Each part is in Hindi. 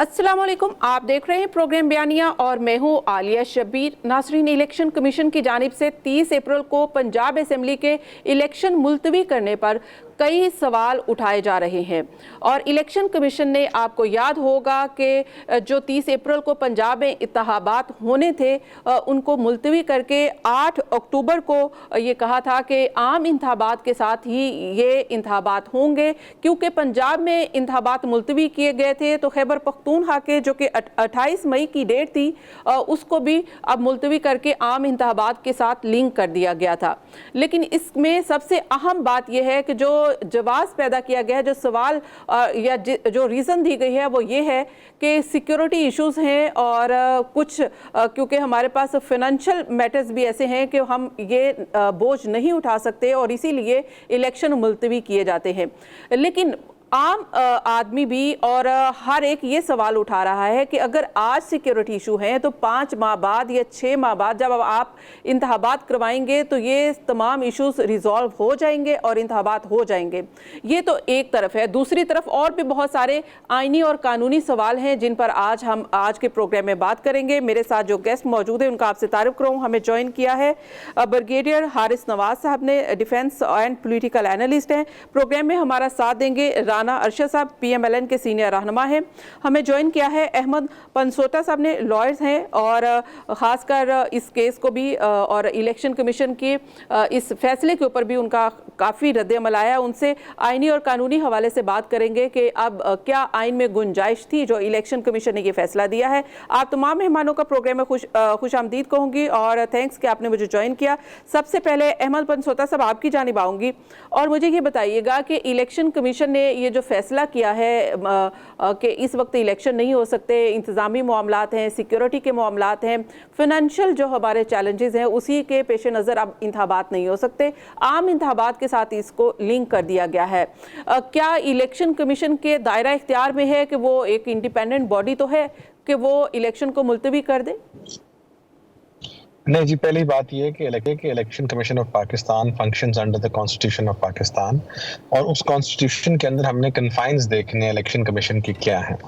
अस्सलाम वालेकुम, आप देख रहे हैं प्रोग्राम बयानिया और मैं हूं आलिया शबीर। नाज़रीन, इलेक्शन कमीशन की जानिब से 30 अप्रैल को पंजाब असेंबली के इलेक्शन मुलतवी करने पर कई सवाल उठाए जा रहे हैं और इलेक्शन कमीशन ने, आपको याद होगा कि जो 30 अप्रैल को पंजाब में इंतखाबात होने थे उनको मुलतवी करके 8 अक्टूबर को ये कहा था कि आम इंतखाबात के साथ ही ये इंतखाबात होंगे। क्योंकि पंजाब में इंतखाबात मुलतवी किए गए थे तो खैबर पख्तूनख्वा के जो कि 28 मई की डेट थी उसको भी अब मुलतवी करके आम इंतखाबात के साथ लिंक कर दिया गया था। लेकिन इसमें सबसे अहम बात यह है कि जो जवाब पैदा किया गया है, जो सवाल या जो रीज़न दी गई है वो ये है कि सिक्योरिटी इश्यूज हैं और कुछ क्योंकि हमारे पास फाइनेंशियल मैटर्स भी ऐसे हैं कि हम ये बोझ नहीं उठा सकते और इसीलिए इलेक्शन मुलतवी किए जाते हैं। लेकिन आम आदमी भी और हर एक ये सवाल उठा रहा है कि अगर आज सिक्योरिटी इशू हैं तो 5 माह बाद या 6 माह बाद जब आप इंतखाबात करवाएंगे तो ये तमाम इश्यूज रिजॉल्व हो जाएंगे और इंतखाबात हो जाएंगे। ये तो एक तरफ है। दूसरी तरफ और भी बहुत सारे आइनी और कानूनी सवाल हैं जिन पर आज हम आज के प्रोग्राम में बात करेंगे। मेरे साथ जो गेस्ट मौजूद है उनका आपसे तारुफ कराऊँ। हमें ज्वाइन किया है ब्रिगेडियर हारिस नवाज साहब ने, डिफेंस एंड पोलिटिकल एनालिस्ट हैं। प्रोग्राम में हमारा साथ देंगे राना अरशद साहब, PMLN के सीनियर रहनुमा हैं। हमें ज्वाइन किया है अहमद पनसोटा साहब ने, लॉयर्स हैं और ख़ासकर इस केस को भी और इलेक्शन कमीशन के इस फैसले के ऊपर भी उनका काफ़ी रद्द-ए-अमल आया। उनसे आइनी और कानूनी हवाले से बात करेंगे कि अब क्या आइन में गुंजाइश थी जो इलेक्शन कमीशन ने ये फैसला दिया है। आप तमाम मेहमानों का प्रोग्राम में खुश आमदीद कहूँगी और थैंक्स कि आपने मुझे ज्वाइन किया। सबसे पहले अहमद पनसोटा साहब आपकी जानिब आऊँगी और मुझे ये बताइएगा कि इलेक्शन कमीशन ने ये जो फैसला किया है कि इस वक्त इलेक्शन नहीं हो सकते, इंतज़ामी मामलात हैं, सिक्योरिटी के मामलात हैं, फाइनेंशियल जो हमारे चैलेंजेस हैं उसी के पेश नज़र अब इंतखाबात नहीं हो सकते, आम इंतखाबात के साथ इसको लिंक कर दिया गया है। क्या इलेक्शन कमीशन के दायरा इख्तियार में है कि वो एक इंडिपेंडेंट बॉडी तो है कि वो इलेक्शन को मुलतवी कर दे? नहीं जी, पहली बात ये है कि election commission of Pakistan functions under the constitution of Pakistan और उस कॉन्स्टिट्यूशन के अंदर हमने कन्फाइंस देखने हैं इलेक्शन कमीशन की क्या है।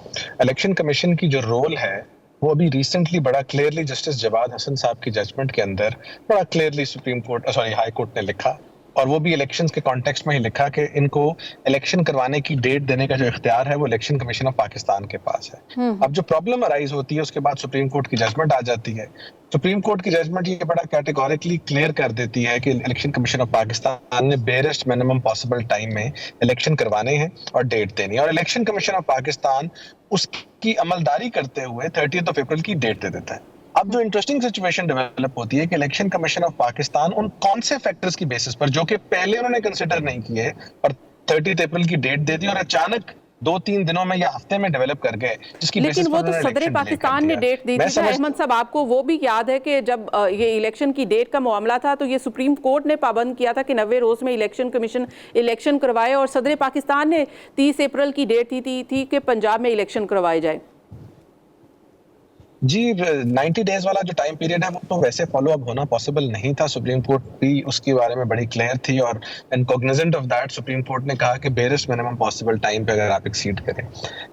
इलेक्शन कमीशन की जो रोल है वो अभी रिसेंटली बड़ा क्लियरली जस्टिस जवाद हसन साहब की जजमेंट के अंदर बड़ा क्लियरली हाई कोर्ट ने लिखा और वो भी इलेक्शंस के कॉन्टेक्स्ट में ही लिखा कि इनको इलेक्शन करवाने की डेट देने का जो इख्तियार है वो इलेक्शन कमीशन ऑफ पाकिस्तान के पास है। अब जो प्रॉब्लम अराइज होती है उसके बाद सुप्रीम कोर्ट की जजमेंट आ जाती है। सुप्रीम कोर्ट की जजमेंट ये बड़ा कैटेगोरिकली क्लियर कर देती है कि इलेक्शन कमीशन ऑफ पाकिस्तान ने बेरेस्ट मिनिमम पॉसिबल टाइम में इलेक्शन करवाने हैं और डेट देनी है और इलेक्शन कमीशन ऑफ पाकिस्तान उसकी अमलदारी करते हुए 30 अप्रैल की डेट दे देता है। अब जो इंटरेस्टिंग सिचुएशन डेवलप होती है कि इलेक्शन कमीशन ऑफ पाकिस्तान उन कौन से फैक्टर्स की बेसिस पर जो कि पहले उन्होंने कंसिडर नहीं किए और 30 अप्रैल की डेट दे दी और अचानक 2-3 दिनों में या हफ्ते में डेवलप कर गए, जिसकी लेकिन वो तो सदर पाकिस्तान ने डेट दी थी। अहमद साहब, आपको वो भी याद है कि जब ये इलेक्शन की डेट का मामला था तो ये सुप्रीम कोर्ट ने पाबंद किया था कि 90 रोज में इलेक्शन कमीशन इलेक्शन करवाए और सदर पाकिस्तान ने 30 अप्रैल की डेट थी कि पंजाब में इलेक्शन करवाए जाए। जी, 90 डेज वाला जो टाइम पीरियड है वो तो वैसे फॉलो अप होना पॉसिबल नहीं था। सुप्रीम कोर्ट भी उसके बारे में बड़ी क्लियर थी और in cognizant of that supreme court ने कहा कि बेरेस्ट मिनिमम पॉसिबल टाइम पे अगर आप एक्सीड करें,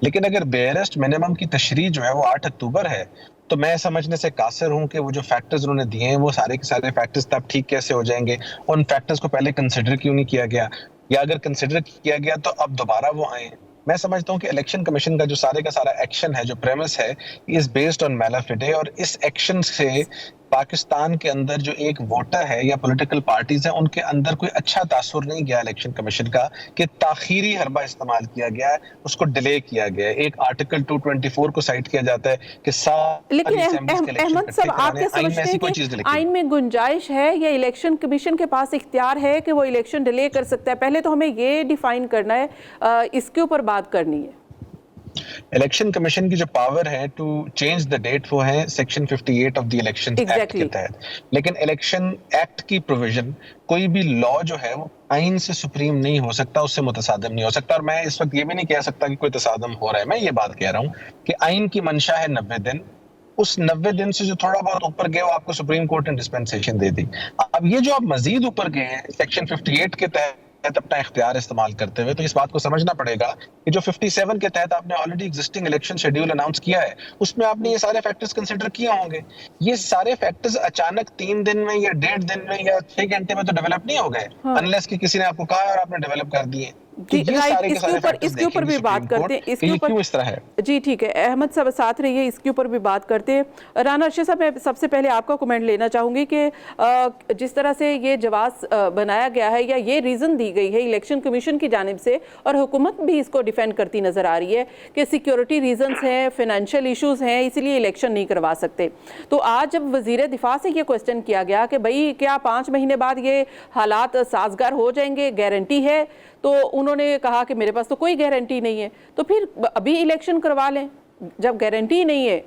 लेकिन अगर बेरेस्ट मिनिमम की तशरीह जो है वो 8 अक्टूबर है तो मैं समझने से कासिर हूं कि वो जो फैक्टर्स उन्होंने दिए हैं वो सारे के सारे फैक्टर्स तब ठीक कैसे हो जाएंगे, उन फैक्टर्स को पहले कंसिडर क्यों नहीं किया गया या अगर कंसिडर किया गया तो अब दोबारा वो आए। मैं समझता हूं कि इलेक्शन कमीशन का जो सारे का सारा एक्शन है, जो प्रेमिस है, इज बेस्ड ऑन मैला फिडे और इस एक्शन से पाकिस्तान के अंदर जो एक वोटर है या पॉलिटिकल पार्टीज हैं उनके अंदर कोई अच्छा तासुर नहीं गया इलेक्शन कमीशन का कि ताखीरी हरबा इस्तेमाल किया गया है, उसको डिले किया गया है। एक आर्टिकल 224 को साइट किया जाता है कि लेकिन अहमद साहब, आप क्या समझते हैं कि आइन में गुंजाइश है या इलेक्शन कमीशन के पास इख्तियार है कि वो इलेक्शन डिले कर सकता है? पहले तो हमें ये डिफाइन करना है, इसके ऊपर बात करनी है। इलेक्शन कमीशन की जो पावर है टू चेंज द डेट वो है section 58 of the election act के तहत। लेकिन इलेक्शन एक्ट की प्रोविजन, कोई भी लॉ जो है वो आइन से सुप्रीम नहीं हो सकता, उससे मुतसादम नहीं हो सकता। और मैं इस वक्त ये भी नहीं कह सकता कि कोई तसादम हो रहा है। मैं ये बात कह रहा हूँ कि आइन की मंशा है 90 दिन, उस 90 दिन से जो थोड़ा बहुत ऊपर गए वो आपको सुप्रीम कोर्ट ने डिस्पेंसेशन दे दी। अब ये जो आप मजीद ऊपर गए हैं सेक्शन 58 के तहत तहत अपना इख्तियार इस्तेमाल करते हुए, तो इस बात को समझना पड़ेगा कि जो 57 के तहत आपने already existing election schedule announce किया है, उसमें आपने ये सारे फैक्टर्स कंसिडर किए होंगे। ये सारे फैक्टर्स अचानक 3 दिन में या 1.5 दिन में या 6 घंटे में तो डेवलप नहीं हो गए, हाँ अनलेस कि किसी ने आपको कहा और आपने डेवलप कर दिए। तो जी, ये राइट, सारे के सारे फैक्टर्स इसके ऊपर देखेंगी भी सुप्रीम बात करते कोर्ट हैं, कि ये क्यों इस तरह है। जी ठीक है, अहमद साहब साथ रहिए, इसके ऊपर भी बात करते हैं। राना अर्शद साहब, मैं सबसे पहले आपका कमेंट लेना चाहूंगी कि जिस तरह से ये जवाब बनाया गया है या ये रीज़न दी गई है इलेक्शन कमीशन की जानिब से, और हुकूमत भी इसको डिफेंड करती नज़र आ रही है कि सिक्योरिटी रीजंस हैं, फाइनेंशियल इशूज़ हैं, इसलिए इलेक्शन नहीं करवा सकते। तो आज जब वज़ीर दिफा से ये क्वेश्चन किया गया कि भाई क्या 5 महीने बाद ये हालात साजगार हो जाएंगे, गारंटी है, तो उन्होंने कहा कि मेरे पास तो कोई गारंटी नहीं है। तो फिर अभी इलेक्शन करवा लें जब गारंटी नहीं है।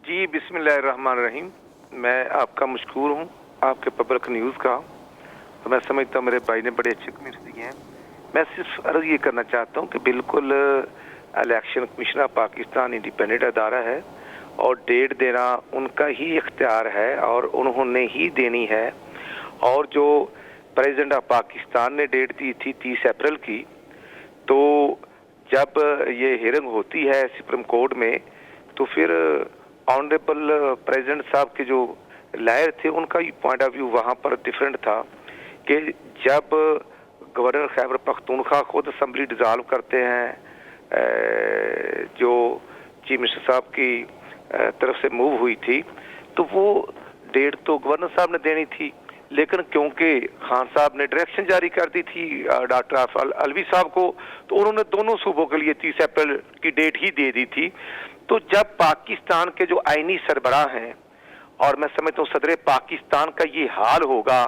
जी बिस्मिल्लाहिर्रहमानिर्रहीम, मैं आपका मशकूर हूँ, आपके पब्लिक न्यूज़ का। तो मैं समझता हूँ मेरे भाई ने बड़े अच्छे कमेंट्स दिए हैं। मैं सिर्फ अर्ज ये करना चाहता हूँ कि बिल्कुल election commission of Pakistan independent अदारा है और डेट देना उनका ही इख्तियार है और उन्होंने ही देनी है। और जो प्रेसिडेंट ऑफ पाकिस्तान ने डेट दी थी 30 अप्रैल की, तो जब ये हियरिंग होती है सुप्रीम कोर्ट में, तो फिर ऑनरेबल प्रेसिडेंट साहब के जो लायर थे उनका पॉइंट ऑफ व्यू वहाँ पर डिफरेंट था कि जब गवर्नर खैबर पख्तूनख्वा खुद असम्बली डिज़ाल्व करते हैं, जो चीफ मिनिस्टर साहब की तरफ से मूव हुई थी, तो वो डेट तो गवर्नर साहब ने देनी थी, लेकिन क्योंकि खान साहब ने डायरेक्शन जारी कर दी थी डॉक्टर आफल अलवी साहब को, तो उन्होंने दोनों सूबों के लिए 30 अप्रैल की डेट ही दे दी थी। तो जब पाकिस्तान के जो आईनी सरबराह हैं, और मैं समझता हूँ सदर पाकिस्तान का ये हाल होगा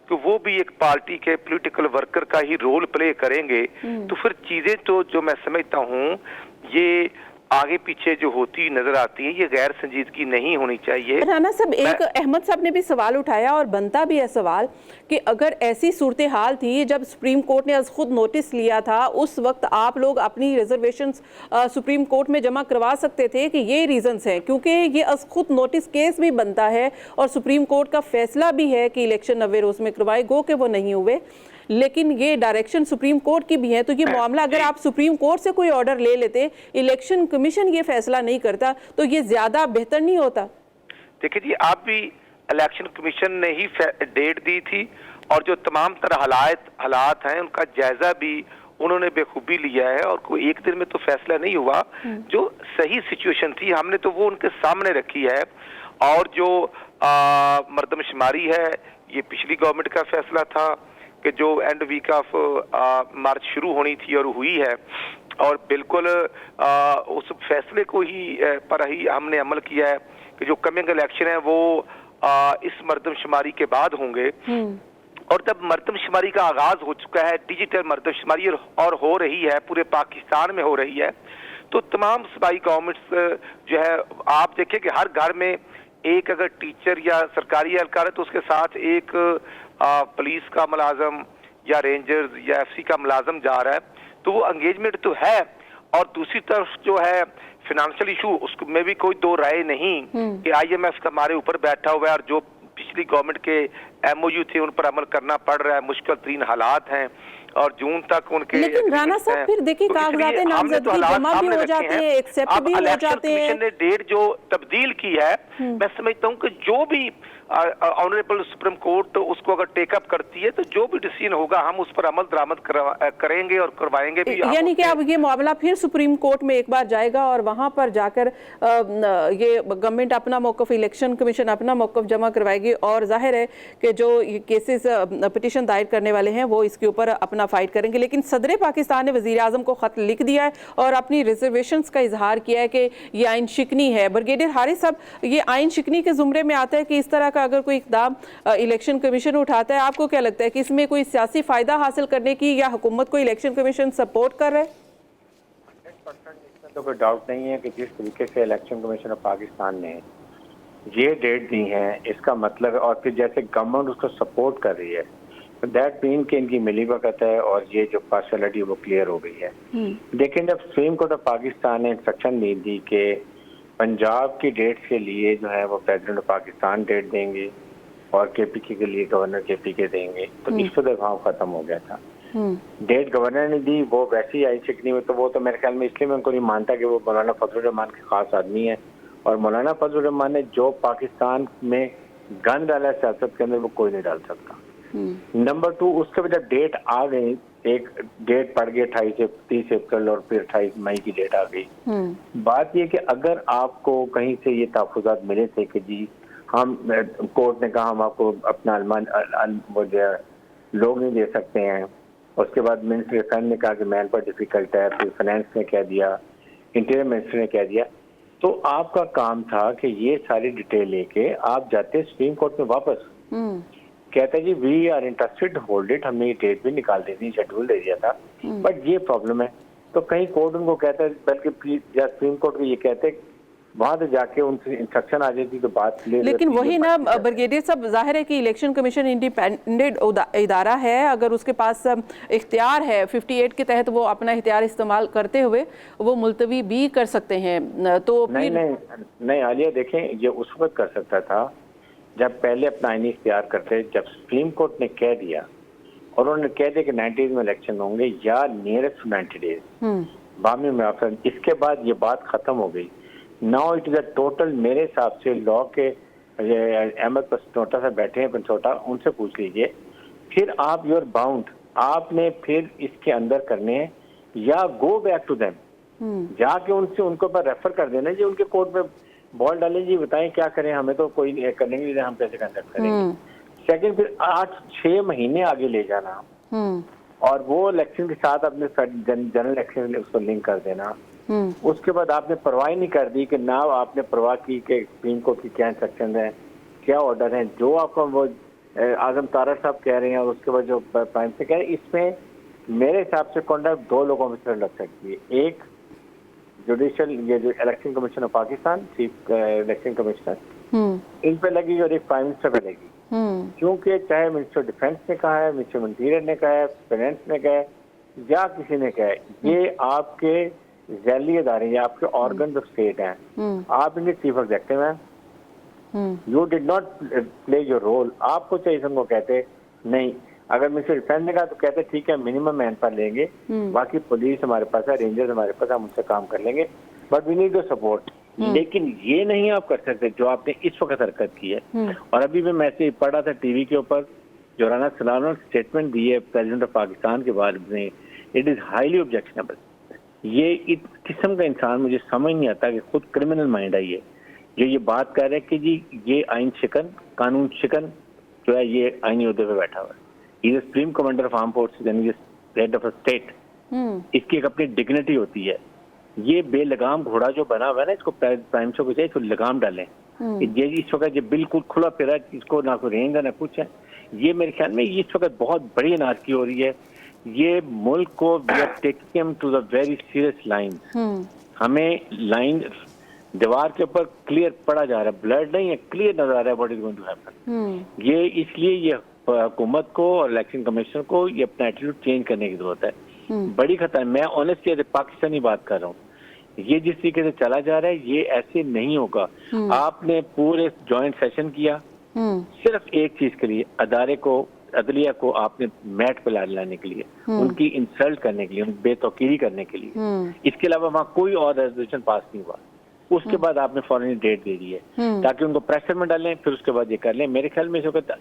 कि वो भी एक पार्टी के पॉलिटिकल वर्कर का ही रोल प्ले करेंगे, तो फिर चीज़ें तो जो मैं समझता हूँ ये आगे पीछे जो होती नजर आती है, ये गैर संजीदगी नहीं होनी चाहिए। राना साहब, एक अहमद साहब ने भी सवाल उठाया और बनता भी है सवाल कि अगर ऐसी सूरत हाल थी जब सुप्रीम कोर्ट ने खुद नोटिस लिया था, उस वक्त आप लोग अपनी रिजर्वेशंस सुप्रीम कोर्ट में जमा करवा सकते थे कि ये रीजंस हैं, क्योंकि ये खुद नोटिस केस भी बनता है और सुप्रीम कोर्ट का फैसला भी है कि इलेक्शन 90 रोज में करवाए, गो के वो नहीं हुए, लेकिन ये डायरेक्शन सुप्रीम कोर्ट की भी है। तो ये मामला अगर आप सुप्रीम कोर्ट से कोई ऑर्डर ले लेते, इलेक्शन कमीशन ये फैसला नहीं करता, तो ये ज्यादा बेहतर नहीं होता? देखिए जी, आप भी इलेक्शन कमीशन ने ही डेट दी थी और जो तमाम तरह हालात हैं उनका जायजा भी उन्होंने बेखूबी लिया है, और कोई एक दिन में तो फैसला नहीं हुआ। जो सही सिचुएशन थी हमने तो वो उनके सामने रखी है। और जो मर्दमशुमारी है, ये पिछली गवर्नमेंट का फैसला था कि जो एंड वीक ऑफ मार्च शुरू होनी थी और हुई है, और बिल्कुल उस फैसले को ही पर ही हमने अमल किया है कि जो कमिंग इलेक्शन है वो इस मर्दमशुमारी के बाद होंगे। और जब मर्दमशुमारी का आगाज हो चुका है, डिजिटल मर्दमशुमारी और हो रही है, पूरे पाकिस्तान में हो रही है, तो तमाम सूबाई गवर्नमेंट्स जो है, आप देखिए कि हर घर में एक अगर टीचर या सरकारी एहलकार है तो उसके साथ एक पुलिस का मुलाजम या रेंजर्स या एफसी का मुलाजम जा रहा है, तो वो एंगेजमेंट तो है। और दूसरी तरफ जो है फाइनेंशियल इशू, उसमें में भी कोई दो राय नहीं कि IMF का हमारे ऊपर बैठा हुआ है और जो पिछली गवर्नमेंट के MOU थे उन पर अमल करना पड़ रहा है, मुश्किल तरीन हालात हैं और जून तक उनके। लेकिन राना साहब फिर देखिए कागजात नामजदगी जमा भी हो जाते हैं, एक्सेप्ट भी हो जाते हैं। कमीशन ने डेट जो तब्दील की है, मैं समझता हूँ कि जो भी ऑनरेबल सुप्रीम कोर्ट उसको अगर टेकअप करती है तो जो भी डिसीजन होगा हम उस पर अमल दरामद करेंगे और करवाएंगे भी। यानी कि अब ये मामला फिर सुप्रीम कोर्ट में एक बार जाएगा और वहां पर जाकर ये गवर्नमेंट अपना मौकफ, इलेक्शन कमीशन अपना मौकफ जमा करवाएगी, और जाहिर है कि जो ये केसेस पिटीशन दायर करने वाले हैं वो इसके ऊपर अपना फाइट करेंगे। लेकिन सदर पाकिस्तान ने वज़ीर आज़म को ख़त लिख दिया है और अपनी रिजर्वेशंस का इजहार किया है कि ये आइन शिकनी है। ब्रिगेडियर हारिस साहब, ये आइन शिकनी के जुमरे में आता है कि इस तरह का अगर कोई इक़दाम इलेक्शन कमीशन उठाता है, आपको क्या लगता है कि इसमें कोई सियासी फ़ायदा हासिल करने की या हुकूमत को इलेक्शन कमीशन सपोर्ट कर रहा है? 100% इसमें तो कोई डाउट नहीं है कि जिस तरीके से इलेक्शन कमीशन ऑफ पाकिस्तान ने ये डेट दी है, इसका मतलब, और फिर जैसे गवर्नमेंट उसको सपोर्ट कर रही है, तो दैट मीन कि इनकी मिलीभगत है और ये जो पार्शलिटी वो क्लियर हो गई है। लेकिन जब सुप्रीम कोर्ट ऑफ पाकिस्तान ने इंस्ट्रक्शन दी थी कि पंजाब की डेट्स के लिए जो है वो प्रेसिडेंट ऑफ पाकिस्तान डेट देंगे और केपीके के लिए गवर्नर केपीके देंगे, तो इस पर भाव खत्म हो गया था। डेट गवर्नर ने दी, वो वैसे ही आई चिकनी में, तो वो तो मेरे ख्याल में इसलिए मैं उनको नहीं मानता कि वो मौलाना फजलुर रहमान के खास आदमी है। और मौलाना फजलुर रहमान ने जो पाकिस्तान में गंद डाला है सियासत के अंदर, वो कोई नहीं डाल सकता। नंबर 2, उसके बाद जब डेट आ गई, एक डेट पड़ गई 30 अप्रैल और फिर 28 मई की डेट आ गई। बात ये कि अगर आपको कहीं से ये तहफ़्फ़ुज़ात मिले थे कि जी हम, कोर्ट ने कहा हम आपको अपना लोग नहीं दे सकते हैं, उसके बाद मिनिस्टर डिफेंस ने कहा कि मैन पर डिफिकल्ट है, फिर फाइनेंस ने कह दिया, इंटीरियर मिनिस्टर ने कह दिया, तो आपका काम था कि ये सारी डिटेल लेके आप जाते सुप्रीम कोर्ट में वापस, कहता जी we are interested hold it, हमने ये डेट भी निकाल दी थी, शेड्यूल दे दिया था, बट ये प्रॉब्लम है। तो कहीं कोर्ट उनको कहता है, बल्कि सुप्रीम कोर्ट को ये कहते वहां से जाके उनसे इंस्ट्रक्शन आ जाती तो बात क्लियर। लेकिन वही ना ब्रिगेडियर साहब, जाहिर है कि इलेक्शन कमीशन इंडिपेंडेंट इदारा है, अगर उसके पास इख्तियार है 58 के तहत, वो अपना इख्तियार इस्तेमाल करते हुए वो मुलतवी भी कर सकते हैं। तो नहीं आलिया, देखें ये उस वक्त कर सकता था जब पहले अपना आईनी इख्तियार करते, जब सुप्रीम कोर्ट ने कह दिया और उन्होंने कह दिया कि 90 डेज में इलेक्शन होंगे या नियरेस्ट टू 90 डेज बामी में, इसके बाद ये बात खत्म हो गई। Now it is a total, मेरे हिसाब से लॉ के अहमद पसनोटा से बैठे हैं पंचोटा, उनसे पूछ लीजिए, फिर आप यूर बाउंड, आपने फिर इसके अंदर करने हैं या गो बैक टू देम, जाके उनसे उनको पर रेफर कर देना जी, उनके कोर्ट में बॉल डालें जी, बताएं क्या करें, हमें तो कोई करने नहीं, हम कैसे कंडक्ट करेंगे। सेकंड, फिर 8-6 महीने आगे ले जाना और वो इलेक्शन के साथ अपने जनरल इलेक्शन उसको लिंक कर देना। उसके बाद आपने परवाह नहीं कर दी कि ना आपने परवाह की कि सुप्रीम कोर्ट की क्या इंस्ट्रक्शन है, क्या ऑर्डर है, जो आपका वो आजम तारा साहब कह रहे हैं और उसके बाद जो प्राइम से कह रहे हैं, इसमें मेरे हिसाब से कॉन्डक्ट 2 लोगों में से लग सकती है। एक जुडिशियल, ये जो election commission of Pakistan, chief election commissioner, इन पे लगेगी और एक प्राइम मिनिस्टर पे लगेगी, क्योंकि चाहे मिनिस्टर डिफेंस ने कहा है, मिनिस्टर इंटीरियर ने कहा है, फाइनेंस ने कहा है या किसी ने कहा है, ये आपके जैली अदारे या आपके ऑर्गन ऑफ स्टेट हैं, आप इनके चीफ एग्जेक्टिव हैं, you did not play your role. आपको चाहिए उनको कहते नहीं, अगर मिनिस्टर डिफेंस ने कहा तो कहते ठीक है मिनिमम मैन पर लेंगे, बाकी पुलिस हमारे पास है, रेंजर्स हमारे पास, हम उनसे काम कर लेंगे, but we need your support. लेकिन ये नहीं आप कर सकते जो आपने इस वक्त हरकत की है। और अभी मैं मैसेज पढ़ा था टीवी के ऊपर, जो राना सलाम ने स्टेटमेंट दी है प्रेसिडेंट ऑफ पाकिस्तान के बारे में, इट इज हाईली ऑब्जेक्शनेबल। ये इस किस्म का इंसान मुझे समझ नहीं आता कि खुद क्रिमिनल माइंड है जो ये बात कर रहे हैं कि जी ये आइन शिकन, कानून शिकन जो है, ये आईनी ओहदे पे बैठा हुआ है, is supreme commander of arm forces and head of a state, इसकी एक अपनी डिग्निटी होती है। ये बेलगाम घोड़ा जो बना हुआ है ना, इसको प्राइम को चाहिए इसको लगाम डालें। ये इस वक्त ये बिल्कुल खुला फिरा, इसको ना कोई रेंज है ना कुछ है। ये मेरे ख्याल में इस वक्त बहुत बड़ी अनारकी हो रही है। ये मुल्क को we are taking him to the very serious line. हमें लाइन दीवार के ऊपर क्लियर पड़ा जा रहा है, ब्लड नहीं है, क्लियर नजर आ रहा है what is going to happen. ये इसलिए ये हुकूमत को और इलेक्शन कमीशन को ये अपना एटीट्यूड चेंज करने की जरूरत है। बड़ी खतरा है। मैं ऑनेस्टली पाकिस्तानी बात कर रहा हूँ, ये जिस तरीके से चला जा रहा है ये ऐसे नहीं होगा। आपने पूरे जॉइंट सेशन किया सिर्फ एक चीज के लिए, अदारे को, अदलिया को आपने मैट पे लाने के लिए, उनकी इंसल्ट करने के लिए, उनकी बेतौकीरी करने के लिए। इसके अलावा वहाँ कोई और रेजोल्यूशन पास नहीं हुआ। उसके बाद आपने फॉरेन डेट दे दी है ताकि उनको प्रेशर में डालें, फिर उसके बाद ये कर लें। मेरे ख्याल में इस वक्त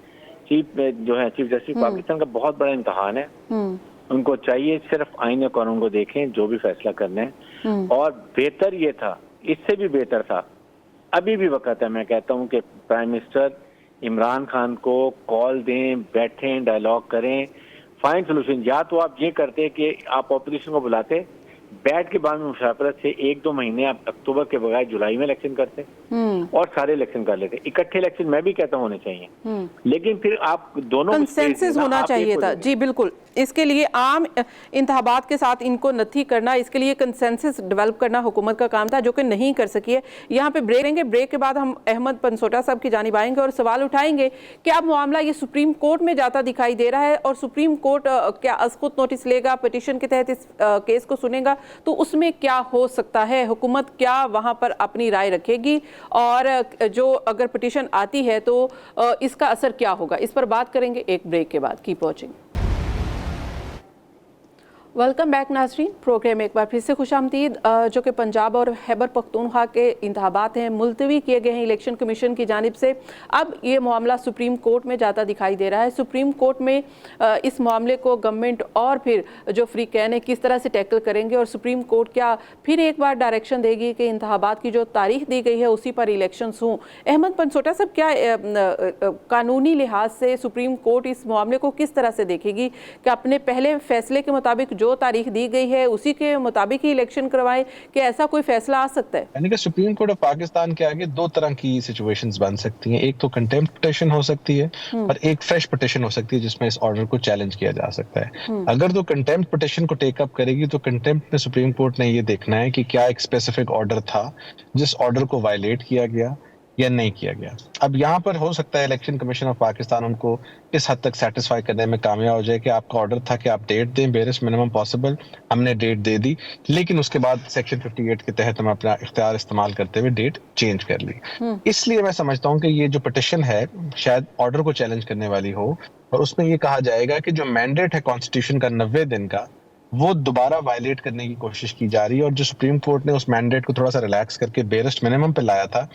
चीफ जस्टिस पाकिस्तान का बहुत बड़ा इम्तहान है। उनको चाहिए सिर्फ आईन कानून को देखें, जो भी फैसला करना है। और बेहतर ये था, इससे भी बेहतर था, अभी भी वक्त है, मैं कहता हूँ कि प्राइम मिनिस्टर इमरान खान को कॉल दें, बैठें, डायलॉग करें, फाइन सोल्यूशन। या तो आप ये करते कि आप ऑपोजिशन को बुलाते, बैठ के बाद में मुशावरत से 1-2 महीने आप अक्टूबर के बजाय जुलाई में इलेक्शन करते और सारे इलेक्शन कर लेते। इकट्ठे इलेक्शन मैं भी कहता हूँ होने चाहिए, लेकिन फिर आप दोनों कंसेंसस होना चाहिए था। जी बिल्कुल। इसके लिए आम इंतखाबात के साथ इनको नथी करना, इसके लिए कंसेंसस डेवलप करना हुकूमत का काम था, जो कि नहीं कर सकी है। यहाँ पे ब्रेक लेंगे, ब्रेक के बाद हम अहमद पनसोटा साहब की जानिब आएंगे और सवाल उठाएंगे कि अब मामला ये सुप्रीम कोर्ट में जाता दिखाई दे रहा है और सुप्रीम कोर्ट क्या अज़ख़ुद नोटिस लेगा, पिटीशन के तहत इस केस को सुनेगा, तो उसमें क्या हो सकता है, हुकूमत क्या वहाँ पर अपनी राय रखेगी और जो अगर पिटीशन आती है तो इसका असर क्या होगा, इस पर बात करेंगे एक ब्रेक के बाद। Keep watching. वेलकम बैक नाज़रीन, प्रोग्राम एक बार फिर से खुशामदीद। जो कि पंजाब और खैबर पख्तूनख्वा के इंतखाबात हैं, मुलतवी किए गए हैं इलेक्शन कमीशन की जानिब से। अब ये मामला सुप्रीम कोर्ट में जाता दिखाई दे रहा है। सुप्रीम कोर्ट में इस मामले को गवर्नमेंट और फिर जो फ्रीकैन है किस तरह से टैकल करेंगे और सुप्रीम कोर्ट क्या फिर एक बार डायरेक्शन देगी कि इंतखाबात की जो तारीख दी गई है उसी पर इलेक्शंस हों। अहमद पनसोटा साहब, क्या कानूनी लिहाज से सुप्रीम कोर्ट इस मामले को किस तरह से देखेगी कि अपने पहले फैसले के मुताबिक जो तारीख दी गई है उसी के मुताबिक ही इलेक्शन करवाएं, कि ऐसा कोई फैसला आ सकता है? यानी कि सुप्रीम कोर्ट ऑफ पाकिस्तान के आगे दो तरह की सिचुएशंस बन सकती हैं। एक तो कंटेम्प्ट पिटीशन हो सकती है और एक फ्रेश पिटीशन हो सकती है जिसमें इस ऑर्डर को चैलेंज किया जा सकता है। अगर तो कंटेम्प्ट पिटीशन को टेकअप करेगी तो कंटेम्प्ट में सुप्रीम कोर्ट ने ये देखना है कि क्या एक स्पेसिफिक ऑर्डर था जिस ऑर्डर को वायलेट किया गया या नहीं किया गया। अब यहाँ पर हो सकता है इलेक्शन कमीशन ऑफ पाकिस्तान उनको इस हद तक सेटिस्फाई करने में कामयाब हो जाए कि आपका ऑर्डर था कि आप डेट दें बेरिस्ट मिनिमम पॉसिबल, हमने डेट दे दी, लेकिन उसके बाद सेक्शन 58 के तहत हम अपना इख्तियार इस्तेमाल करते हुए डेट चेंज कर ली। इसलिए मैं समझता हूँ कि ये जो पिटीशन है शायद ऑर्डर को चैलेंज करने वाली हो और उसमें ये कहा जाएगा कि जो मैंडेट है कॉन्स्टिट्यूशन का 90 दिन का, वो दोबारा वायलेट करने की कोशिश की जा रही है और जो सुप्रीम कोर्ट ने उस मैंडेट को थोड़ा सा रिलैक्स करके बेरिस्ट मिनिमम पे लाया था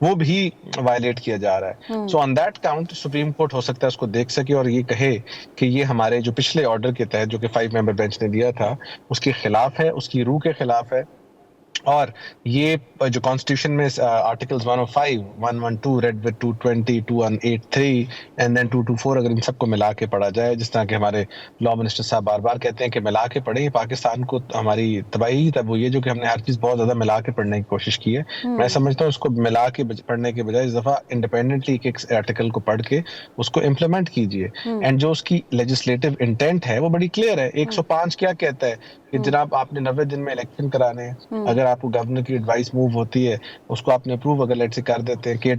वो भी वायलेट किया जा रहा है। So on that count supreme court हो सकता है उसको देख सके और ये कहे कि ये हमारे जो पिछले ऑर्डर के तहत जो कि 5 मेंबर बेंच ने दिया था उसके खिलाफ है, उसकी रूह के खिलाफ है और ये जो कॉन्स्टिट्यूशन में articles 105, 112 read with 220, 2183 and then 224 अगर इन सबको मिला के पढ़ा जाए, जिस तरह के हमारे लॉ मिनिस्टर साहब बार बार कहते हैं कि मिला के पढ़ें, पाकिस्तान को हमारी तबाही तब हुई है जो कि हमने हर चीज बहुत ज्यादा मिला के पढ़ने की कोशिश की है। मैं समझता हूँ इसको मिला के पढ़ने के बजाय इस दफा इंडिपेंडेंटली एक आर्टिकल को पढ़ के उसको इम्प्लीमेंट कीजिए एंड जो उसकी लेजिस्लेटिव इंटेंट है वो बड़ी क्लियर है। 105 क्या कहता है कि जनाब आपने 90 दिन में इलेक्शन कराने हैं, अगर आपको गवर्नर की एडवाइस मूव होती है उसको आपने अप्रूव अगर लेट से कर देते हैं। केयर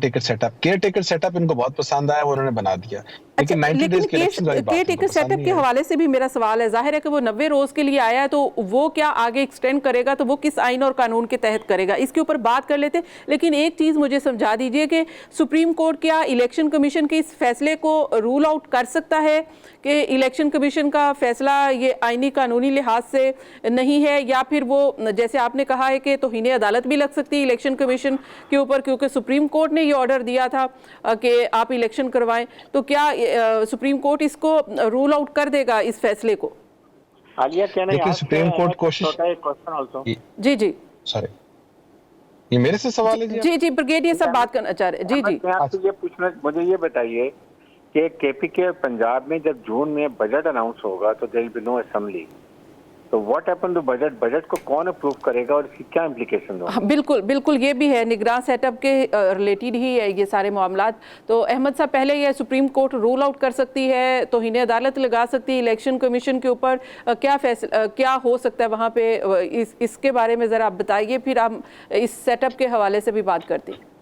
टेकर सेटअप इनको बहुत पसंद आया, वो उन्होंने बना दिया। लेकिन 90 डेज के इलेक्शन वाली बात केयर टेकर सेटअप के हवाले से भी मेरा सवाल है, जाहिर है कि वो 90 रोज के लिए आया है तो वो क्या आगे एक्सटेंड करेगा, तो वो किस आइन और कानून के तहत करेगा, इसके ऊपर बात कर लेते। लेकिन एक चीज मुझे समझा दीजिए कि सुप्रीम कोर्ट क्या इलेक्शन कमीशन के इस फैसले को रूल आउट कर सकता है कि इलेक्शन कमीशन का फैसला ये आईनी कानूनी लिहाज से नहीं है, या फिर वो जैसे आपने कहा है कि तौहीन अदालत भी लग सकती है इलेक्शन कमीशन के ऊपर क्योंकि सुप्रीम कोर्ट ने ये ऑर्डर दिया था कि आप इलेक्शन करवाएं, तो क्या सुप्रीम कोर्ट इसको रूल आउट कर देगा इस फैसले को? आलिया, क्या नहीं सुप्रीम कोर्ट कोशिश जी जी सॉरी ये मेरे से सवाल है जी जी ब्रिगेडियर साहब बात करना चाह रहे हैं। जी जी मैं आपसे ये पूछना, मुझे ये बताइए कि केपीके पंजाब में जब जून में बजट अनाउंस होगा तो there will be no assembly, तो व्हाट हैपन टू बजट को कौन अप्रूव करेगा और इसकी क्या इम्प्लीकेशन होगा? बिल्कुल बिल्कुल, ये भी है निगरान सेटअप के रिलेटेड ही है ये सारे मामलात। तो अहमद साहब, पहले ये सुप्रीम कोर्ट रूल आउट कर सकती है, तौहीन अदालत लगा सकती है इलेक्शन कमीशन के ऊपर, क्या फैसला क्या हो सकता है वहाँ पे, इसके बारे में ज़रा आप बताइए, फिर हम इस सेटअप के हवाले से भी बात करते हैं।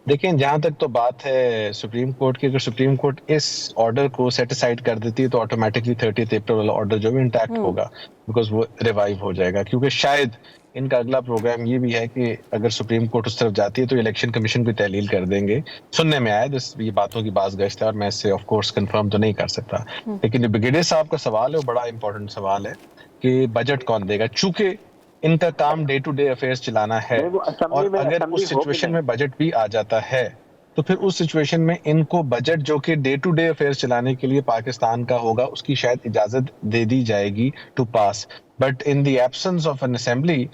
देखिए, जहां तक तो बात है सुप्रीम कोर्ट की, अगर सुप्रीम कोर्ट इस ऑर्डर को सेट असाइड कर देती है तो ऑटोमेटिकली 30 अप्रैल वाला ऑर्डर जो भी इंटैक्ट होगा, बिकॉज वो रिवाइव हो जाएगा। क्योंकि शायद इनका अगला प्रोग्राम ये भी है कि अगर सुप्रीम कोर्ट उस तरफ जाती है तो इलेक्शन कमीशन की तहलील कर देंगे। सुनने में आया, ये बातों की बात गश्त है और मैं इससे ऑफ कोर्स कंफर्म तो नहीं कर सकता, लेकिन ब्रिगेडियर साहब का सवाल है वो बड़ा इंपॉर्टेंट सवाल है कि बजट कौन देगा। चूंकि इनका काम डे टू डे अफेयर्स चलाना है और अगर उस सिचुएशन में बजट भी आ जाता है तो फिर उस सिचुएशन में इनको बजट जो कि डे टू डे अफेयर्स चलाने के लिए पाकिस्तान का होगा उसकी शायद इजाजत दे दी जाएगी to pass. But in the absence of an assembly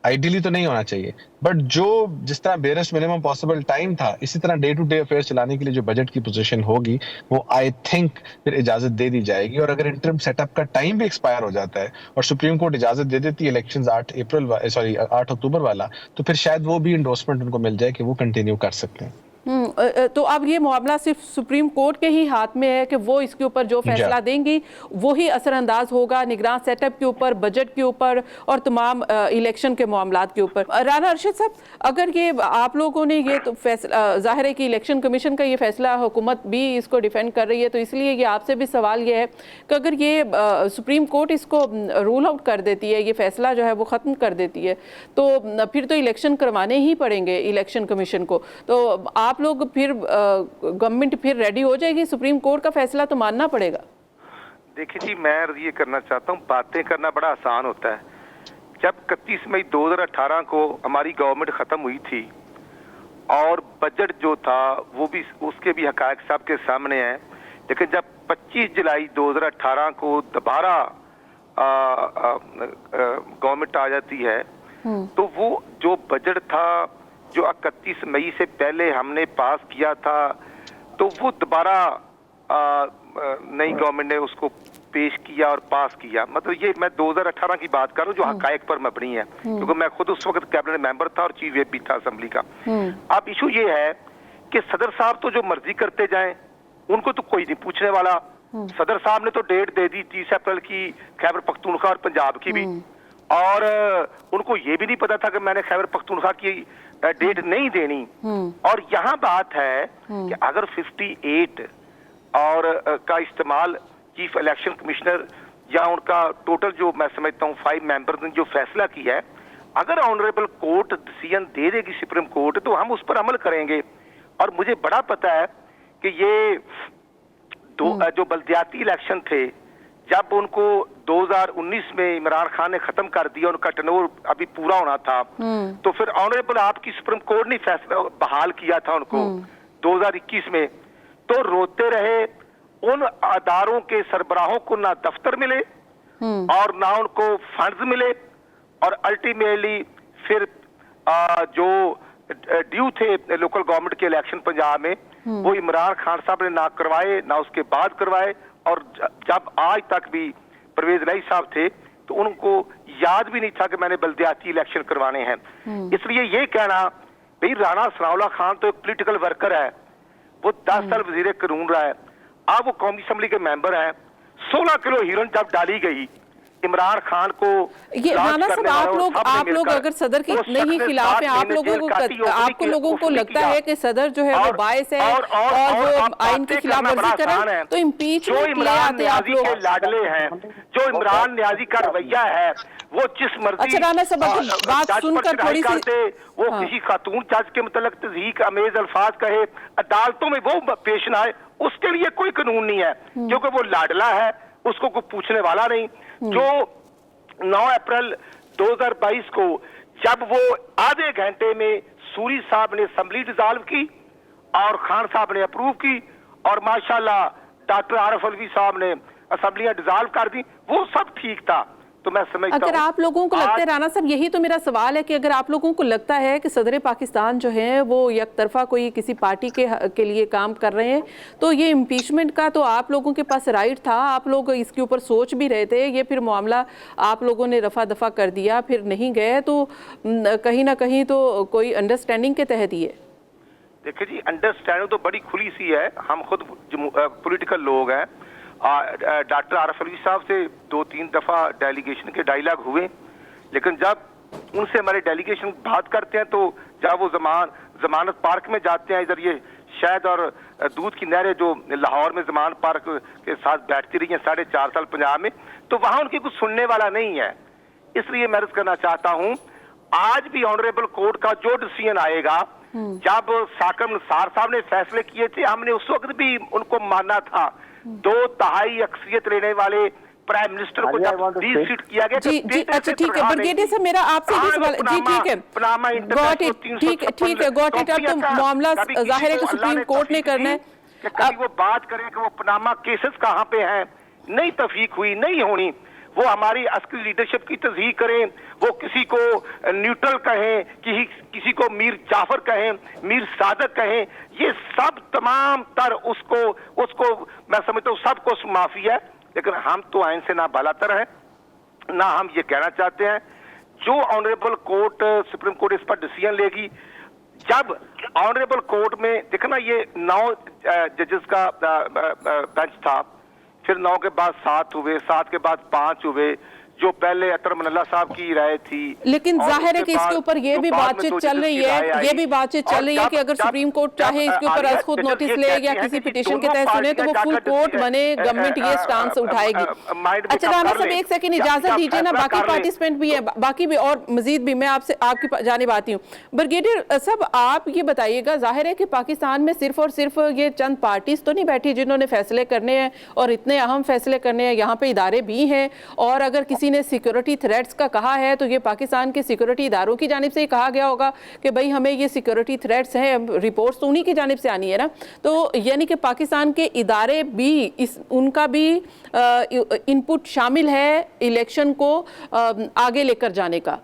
ideally तो नहीं होना चाहिए, बट जो जिस तरह बेरेस्ट मिनिमम पॉसिबल टाइम था इसी तरह डे टू डे अफेयर्स चलाने के लिए जो बजट की पोजीशन होगी वो आई थिंक फिर इजाजत दे दी जाएगी। और अगर इंटरम सेटअप का टाइम भी एक्सपायर हो जाता है और सुप्रीम कोर्ट इजाजत दे देती है इलेक्शंस 8 अक्टूबर वाला, तो फिर शायद वो भी इंडोर्समेंट उनको मिल जाए कि वो कंटिन्यू कर सकते हैं। तो अब ये मामला सिर्फ सुप्रीम कोर्ट के ही हाथ में है कि वो इसके ऊपर जो फैसला देंगी वो ही असरअंदाज होगा निगरान सेटअप के ऊपर, बजट के ऊपर और तमाम इलेक्शन के मामलात के ऊपर। राना अरशद साहब, अगर ये आप लोगों ने ये तो फैसला, जाहिर है कि इलेक्शन कमीशन का ये फैसला हुकूमत भी इसको डिफेंड कर रही है, तो इसलिए ये आपसे भी सवाल ये है कि अगर ये सुप्रीम कोर्ट इसको रूल आउट कर देती है, ये फैसला जो है वो ख़त्म कर देती है, तो फिर तो इलेक्शन करवाने ही पड़ेंगे इलेक्शन कमीशन को, तो आप लोग फिर गवर्नमेंट फिर रेडी हो जाएगी? सुप्रीम कोर्ट का फैसला तो मानना पड़ेगा। देखिए जी, मैं ये करना चाहता हूँ, बातें करना बड़ा आसान होता है। जब 31 मई 2018 को हमारी गवर्नमेंट खत्म हुई थी और बजट जो था वो भी, उसके भी हकायक साहब के सामने है, लेकिन जब 25 जुलाई 2018 को दोबारा गवर्नमेंट आ जाती है तो वो जो बजट था जो 31 मई से पहले हमने पास किया था, तो वो दोबारा नई गवर्नमेंट ने उसको पेश किया और पास किया। मतलब ये मैं 2018 की बात कर रहा हूँ जो हकायक पर मबनी है, क्योंकि मैं खुद उस वक्त कैबिनेट मेंबर था और चीफ व्हिप भी था असेंबली का। अब इशू ये है कि सदर साहब तो जो मर्जी करते जाएं, उनको तो कोई नहीं पूछने वाला। सदर साहब ने तो डेट दे दी 30 अप्रैल की खैबर पख्तूनख्वा और पंजाब की भी, और उनको ये भी नहीं पता था कि मैंने खैबर पख्तूनख्वा की डेट नहीं देनी। और यहाँ बात है कि अगर 58 और का इस्तेमाल चीफ इलेक्शन कमिश्नर या उनका टोटल जो मैं समझता हूँ 5 मेंबर्स ने जो फैसला किया है, अगर ऑनरेबल कोर्ट डिसीजन दे देगी सुप्रीम कोर्ट, तो हम उस पर अमल करेंगे। और मुझे बड़ा पता है कि ये जो बल्दियाती इलेक्शन थे, जब उनको 2019 में इमरान खान ने खत्म कर दिया, उनका टर्नओवर अभी पूरा होना था, तो फिर ऑनरेबल आपकी सुप्रीम कोर्ट ने फैसला बहाल किया था उनको 2021 में। तो रोते रहे, उन अदारों के सरबराहों को ना दफ्तर मिले और ना उनको फंड्स मिले, और अल्टीमेटली फिर जो ड्यू थे लोकल गवर्नमेंट के इलेक्शन पंजाब में, वो इमरान खान साहब ने ना करवाए, ना उसके बाद करवाए। और जब आज तक भी परवेज इलाही साहब थे तो उनको याद भी नहीं था कि मैंने बल्दियाती इलेक्शन करवाने हैं। इसलिए ये कहना, भाई राणा सनाउल्लाह खान तो एक पॉलिटिकल वर्कर है, वो 10 साल वजीर कानून रहा है, अब वो कौमी असम्बली के मेंबर हैं। 16 किलो हीरोइन जब डाली गई इमरान खान को, ये राणा साहब आप लोग अगर सदर के इतने ही खिलाफ हैं, आप लोगों को लगता है कि सदर जो है वो बायस है और वो आइन की खिलाफ वर्जी कर रहे हैं, तो इम्पीचमेंट ले आते आप लोग। लाडले हैं, जो इमरान नियाजी का रवैया है, वो जिस मर्जी, अच्छा राणा साहब बात सुनकर थोड़ी सी, वो किसी खातून जज के मतलब तज़हीक अमेज अल्फाज कहे, अदालतों में वो पेश न आए, उसके लिए कोई कानून नहीं है, क्योंकि वो लाडला है, उसको कोई पूछने वाला नहीं। जो 9 अप्रैल 2022 को जब वो आधे घंटे में सूरी साहब ने असेंबली डिसॉल्व की और खान साहब ने अप्रूव की, और माशाल्लाह डॉक्टर आरिफ अलवी साहब ने असेंबलियां डिसॉल्व कर दी, वो सब ठीक था। तो मैं समझता हूं, अगर आप लोगों को लगता है राणा साहब, यही तो मेरा सवाल है कि अगर आप लोगों को लगता है कि सदर पाकिस्तान जो है वो यकतरफा कोई किसी पार्टी के लिए काम कर रहे हैं, तो ये इम्पीचमेंट का तो आप लोगों के पास राइट था, आप लोग इसके ऊपर सोच भी रहे थे, ये फिर मामला आप लोगों ने रफा दफा कर दिया, फिर नहीं गए, तो कहीं ना कहीं तो कोई अंडरस्टैंडिंग के तहत ही है। देखिए जी, अंडरस्टैंडिंग तो बड़ी खुली सी है, हम खुद पॉलिटिकल लोग हैं। डॉक्टर आरिफ अलवी साहब से 2-3 दफा डेलीगेशन के डायलॉग हुए, लेकिन जब उनसे हमारे डेलीगेशन बात करते हैं तो जब वो जमानत पार्क में जाते हैं, इधर ये शहद और दूध की नहरें जो लाहौर में जमानत पार्क के साथ बैठती रही हैं 4.5 साल पंजाब में, तो वहां उनकी कुछ सुनने वाला नहीं है। इसलिए मैं अर्ज करना चाहता हूं, आज भी ऑनरेबल कोर्ट का जो डिसीजन आएगा, जब साकम निसार साहब ने फैसले किए थे, हमने उस वक्त भी उनको माना था। 2/3 अक्सरियत लेने वाले प्राइम मिनिस्टर को जब सीट किया गया, जी अच्छा ठीक है ब्रिगेडियर साहब, मेरा आपसे ये सवाल, जी ठीक है, गॉट इट, ठीक है, गॉट इट। अब तो मामला जाहिर है कि सुप्रीम कोर्ट ने करना है। कभी वो बात करें कि वो पनामा केसेस कहाँ पे हैं, नहीं तफीक हुई, नहीं होनी। वो हमारी अस्करी लीडरशिप की तस्दीक करें, वो किसी को न्यूट्रल कहें, किसी को मीर जाफर कहें, मीर सादक कहें, ये सब तमाम तर उसको मैं समझता हूँ सबको माफी है। लेकिन हम तो आइन से ना बालातर हैं, ना हम ये कहना चाहते हैं। जो ऑनरेबल कोर्ट सुप्रीम कोर्ट इस पर डिसीजन लेगी, जब ऑनरेबल कोर्ट में देखना, ये 9 जजेस का बेंच था, फिर 9 के बाद 7 हुए, 7 के बाद 5 हुए, जो पहले अतर मनल्ला साहब की राय थी। लेकिन जाहिर है कि इसके ऊपर ये भी बातचीत चल रही है, ये भी बातचीत चल रही है कि अगर सुप्रीम कोर्ट चाहे इसके ऊपर आज खुद नोटिस ले या किसी पिटीशन के तहत सुने तो वो फुल कोर्ट बने, गवर्नमेंट ये स्टांस उठाएगी। अच्छा राणा साहब एक सेकंड इजाजत दीजिए ना, बाकी पार्टिसिपेंट भी है, बाकी भी और मजीद भी मैं आपसे आपकी जानिब आती हूँ। ब्रिगेडियर साहब आप ये बताइएगा, जाहिर है कि पाकिस्तान में सिर्फ और सिर्फ ये चंद पार्टीज तो नहीं बैठी जिन्होंने फैसले करने हैं और इतने अहम फैसले करने हैं, यहाँ पे इदारे भी हैं, और अगर किसी ने सिक्योरिटी थ्रेट्स का कहा है तो ये पाकिस्तान के सिक्योरिटी इदारों की जानिब से ही कहा गया होगा कि भाई हमें ये सिक्योरिटी थ्रेट्स हैं, रिपोर्ट्स तो उन्हीं की जानिब से आनी है ना। तो यानी कि पाकिस्तान के इदारे भी उनका भी इनपुट शामिल है इलेक्शन को आगे लेकर जाने का।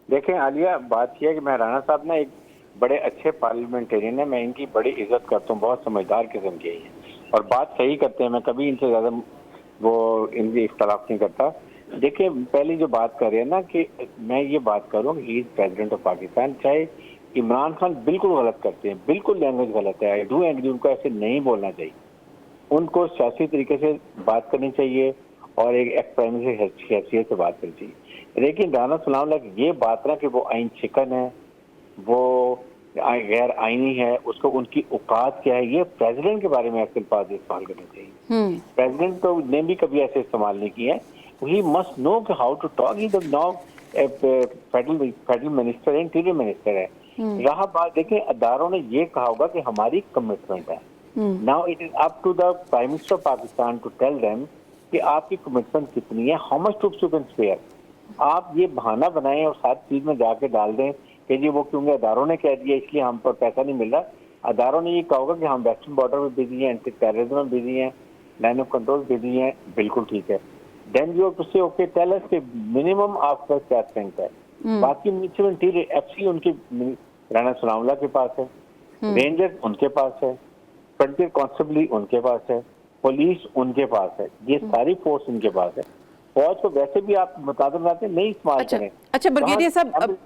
देखें आलिया, बात यह है कि मैं राणा साहब ना एक बड़े अच्छे पार्लियामेंटेरियन है, मैं इनकी बड़ी इज्जत करता हूँ, बहुत समझदार किस्म के हैं और बात सही करते हैं, मैं कभी इनसे ज्यादा वो इनकी इख्तलाफ नहीं करता। देखिए पहली जो बात कर रहे हैं ना कि मैं ये बात करूँ कि he is president of Pakistan, चाहे इमरान खान बिल्कुल गलत करते हैं, बिल्कुल लैंग्वेज गलत है, आई डू एग्री, उनको ऐसे नहीं बोलना चाहिए, उनको सियासी तरीके से बात करनी चाहिए और एक एक्स हैसियत से बात करनी चाहिए। लेकिन राना सलाम ये बात ना कि वो आइन चिकन है, वो गैर आईनी है, उसको उनकी औकात क्या है, ये प्रेसिडेंट के बारे में आपके पास इस्तेमाल करना चाहिए। प्रेसिडेंट तो ने भी कभी ऐसे इस्तेमाल नहीं किया है। He must know how to talk. He is now federal minister है, इंटीरियर मिनिस्टर है। रहा बात, देखिए अदारों ने ये कहा होगा कि हमारी कमिटमेंट है। Now it is up to the prime minister of Pakistan to tell them कि आपकी कमिटमेंट कितनी है, how much troops you can spare. आप ये बहाना बनाएं और साथ चीज में जाके डाल दें कि जी वो क्योंकि अदारों ने कह दिया इसलिए हम पर पैसा नहीं मिल रहा। अदारों ने ये कहा होगा कि हम वेस्टर्न बॉर्डर में बिजी हैं, एंटी टेररिज्म में बिजी हैं, लाइन ऑफ कंट्रोल बिजी हैं, बिल्कुल ठीक है। देन यू हैव टू से ओके टेल अस कि मिनिमम आपका क्या स्ट्रेंथ है। बाकी मिनिस्टर इंटीरियर एफसी उनकी राणा सलामुल्लाह के पास है, रेंजर्स उनके पास है, फ्रंटियर कांस्टेबल उनके पास है, पुलिस उनके पास है, ये सारी फोर्स उनके पास है। फौज को वैसे भी आप बताते नहीं इस्तेमाल करें। अच्छा ब्रिगेडियर साहब,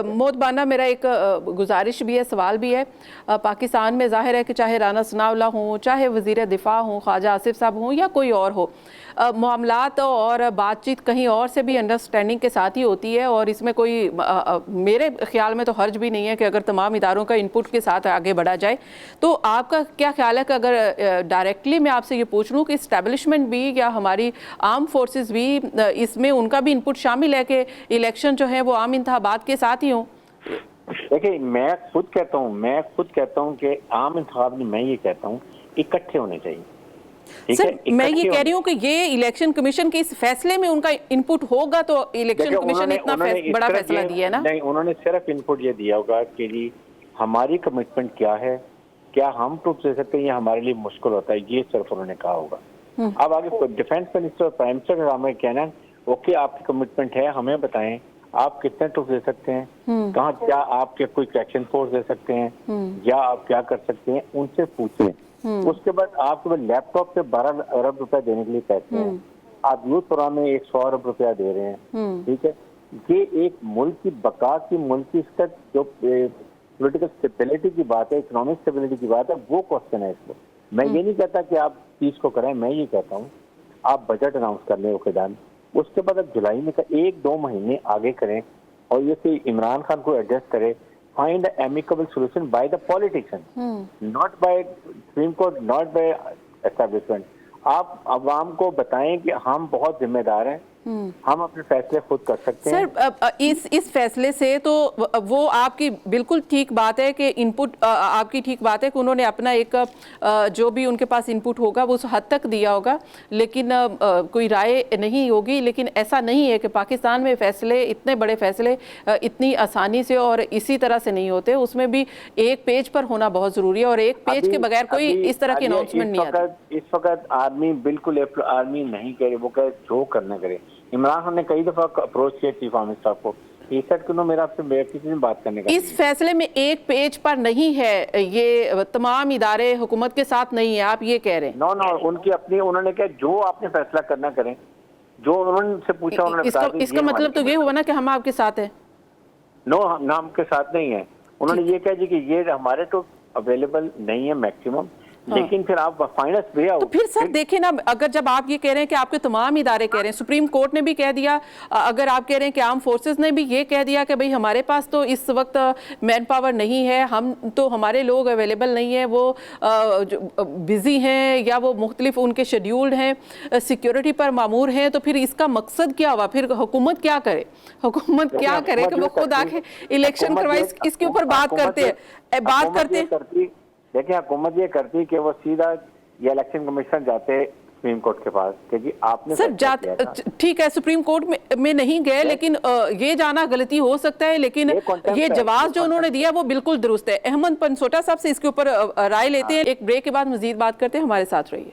मोदबाना मेरा एक गुजारिश भी है, सवाल भी है। पाकिस्तान में जाहिर है कि चाहे राना सनाउल्लाह हो, चाहे वज़ीर दिफा हो, ख्वाजा आसिफ साहब हो या कोई और हो, मामलात और बातचीत कहीं और से भी अंडरस्टैंडिंग के साथ ही होती है और इसमें कोई मेरे ख्याल में तो हर्ज भी नहीं है कि अगर तमाम इदारों का इनपुट के साथ आगे बढ़ा जाए। तो आपका क्या ख्याल है कि अगर डायरेक्टली मैं आपसे ये पूछ लूँ कि इस्टेब्लिशमेंट भी या हमारी आर्म फोर्सेस भी इसमें उनका भी इनपुट शामिल है कि इलेक्शन जो है वो आम इंतखाबात के साथ ही हों? देखिए मैं खुद कहता हूँ कि आम इंतखाब नहीं, मैं ये कहता हूँ इकट्ठे होने चाहिए। सर मैं ये कह रही हूँ कि ये इलेक्शन कमीशन के इस फैसले में उनका इनपुट होगा, तो इलेक्शन कमीशन ने इतना बड़ा फैसला दिया है ना। नहीं, उन्होंने सिर्फ इनपुट ये दिया होगा कि जी हमारी कमिटमेंट क्या है, क्या हम ट्रूप दे सकते हैं, या हमारे लिए मुश्किल होता है, ये सिर्फ उन्होंने कहा होगा। अब आगे डिफेंस मिनिस्टर और प्राइम मिनिस्टर का काम है कहना ओके आपकी कमिटमेंट है, हमें बताएं आप कितने ट्रूप दे सकते हैं, कहाँ क्या आपके कोई एक्शन फोर्स दे सकते हैं, या आप क्या कर सकते हैं, उनसे पूछें। उसके बाद आपके लैपटॉप से 12 अरब रुपए देने के लिए कहते हैं, आप यूथ प्रोग्राम में 100 अरब रुपया दे रहे हैं, ठीक है। ये एक मुल्क की बका की, मुल्क की इसका जो पॉलिटिकल स्टेबिलिटी की बात है, इकोनॉमिक स्टेबिलिटी की बात है, वो क्वेश्चन है इसको। मैं ये नहीं कहता कि आप चीज को करें, मैं ये कहता हूँ आप बजट अनाउंस कर लें ओके डन, उसके बाद आप जुलाई में 1-2 महीने आगे करें और ये कि इमरान खान को एडजस्ट करें, find an amicable solution by the politicians, not by Supreme Court, not by establishment. आप अवाम को बताएं कि हम बहुत जिम्मेदार हैं, हम अपने फैसले खुद कर सकते हैं। सर इस फैसले से तो वो आपकी बिल्कुल ठीक बात है कि इनपुट आपकी ठीक बात है कि उन्होंने अपना एक जो भी उनके पास इनपुट होगा वो उस हद तक दिया होगा, लेकिन कोई राय नहीं होगी। लेकिन ऐसा नहीं है कि पाकिस्तान में फैसले, इतने बड़े फैसले इतनी आसानी से और इसी तरह से नहीं होते, उसमें भी एक पेज पर होना बहुत ज़रूरी है और एक पेज के बगैर कोई इस तरह की अनाउंसमेंट नहीं आती। इस वक्त आर्मी बिल्कुल आर्मी नहीं करे, वो कहे जो करना करे। इमरान खान ने कई दफा अप्रोच किया चीफ ऑफ स्टाफ को, मेरा आपसे किसी से बात करने का इस फैसले में एक पेज पर नहीं है, ये तमाम इदारे हुकूमत के साथ नहीं है, आप ये कह रहे हैं? नो उनकी अपनी, उन्होंने कहा जो आपने फैसला करना करें, जो उन्होंने से पूछा उन्होंने इसका मतलब तो ये हुआ ना कि हम आपके साथ हैं। नो, हम आपके साथ नहीं है। उन्होंने ये कहा जी कि ये हमारे तो अवेलेबल नहीं है मैक्सिमम, लेकिन फिर आप फाइनेंस वे तो फिर सर देखिए ना, अगर जब आप ये कह रहे हैं कि आपके तमाम इदारे कह रहे हैं, सुप्रीम कोर्ट ने भी कह दिया, अगर आप कह रहे हैं कि आर्म फोर्सेस ने भी ये कह दिया कि भाई हमारे पास तो इस वक्त मैन पावर नहीं है, हम तो हमारे लोग अवेलेबल नहीं है, वो बिजी हैं या वो मुख्तलिफ उनके शेड्यूल्ड हैं, सिक्योरिटी पर मामूर हैं, तो फिर इसका मकसद क्या हुआ? फिर हुकूमत क्या करे? हुकूमत क्या करे कि वो खुद आके इलेक्शन करवाए? इसके ऊपर बात करते हैं। देखिए, हुकूमत ये करती कि वो सीधा ये इलेक्शन कमीशन जाते सुप्रीम कोर्ट के पास कि जी आपने सर ठीक है, सुप्रीम कोर्ट में नहीं गए, लेकिन ये जाना गलती हो सकता है, लेकिन ये जवाब जो उन्होंने दिया वो बिल्कुल दुरुस्त है। अहमद पनसोटा साहब से इसके ऊपर राय लेते हैं, एक ब्रेक के बाद मजीद बात करते हैं, हमारे साथ रहिए।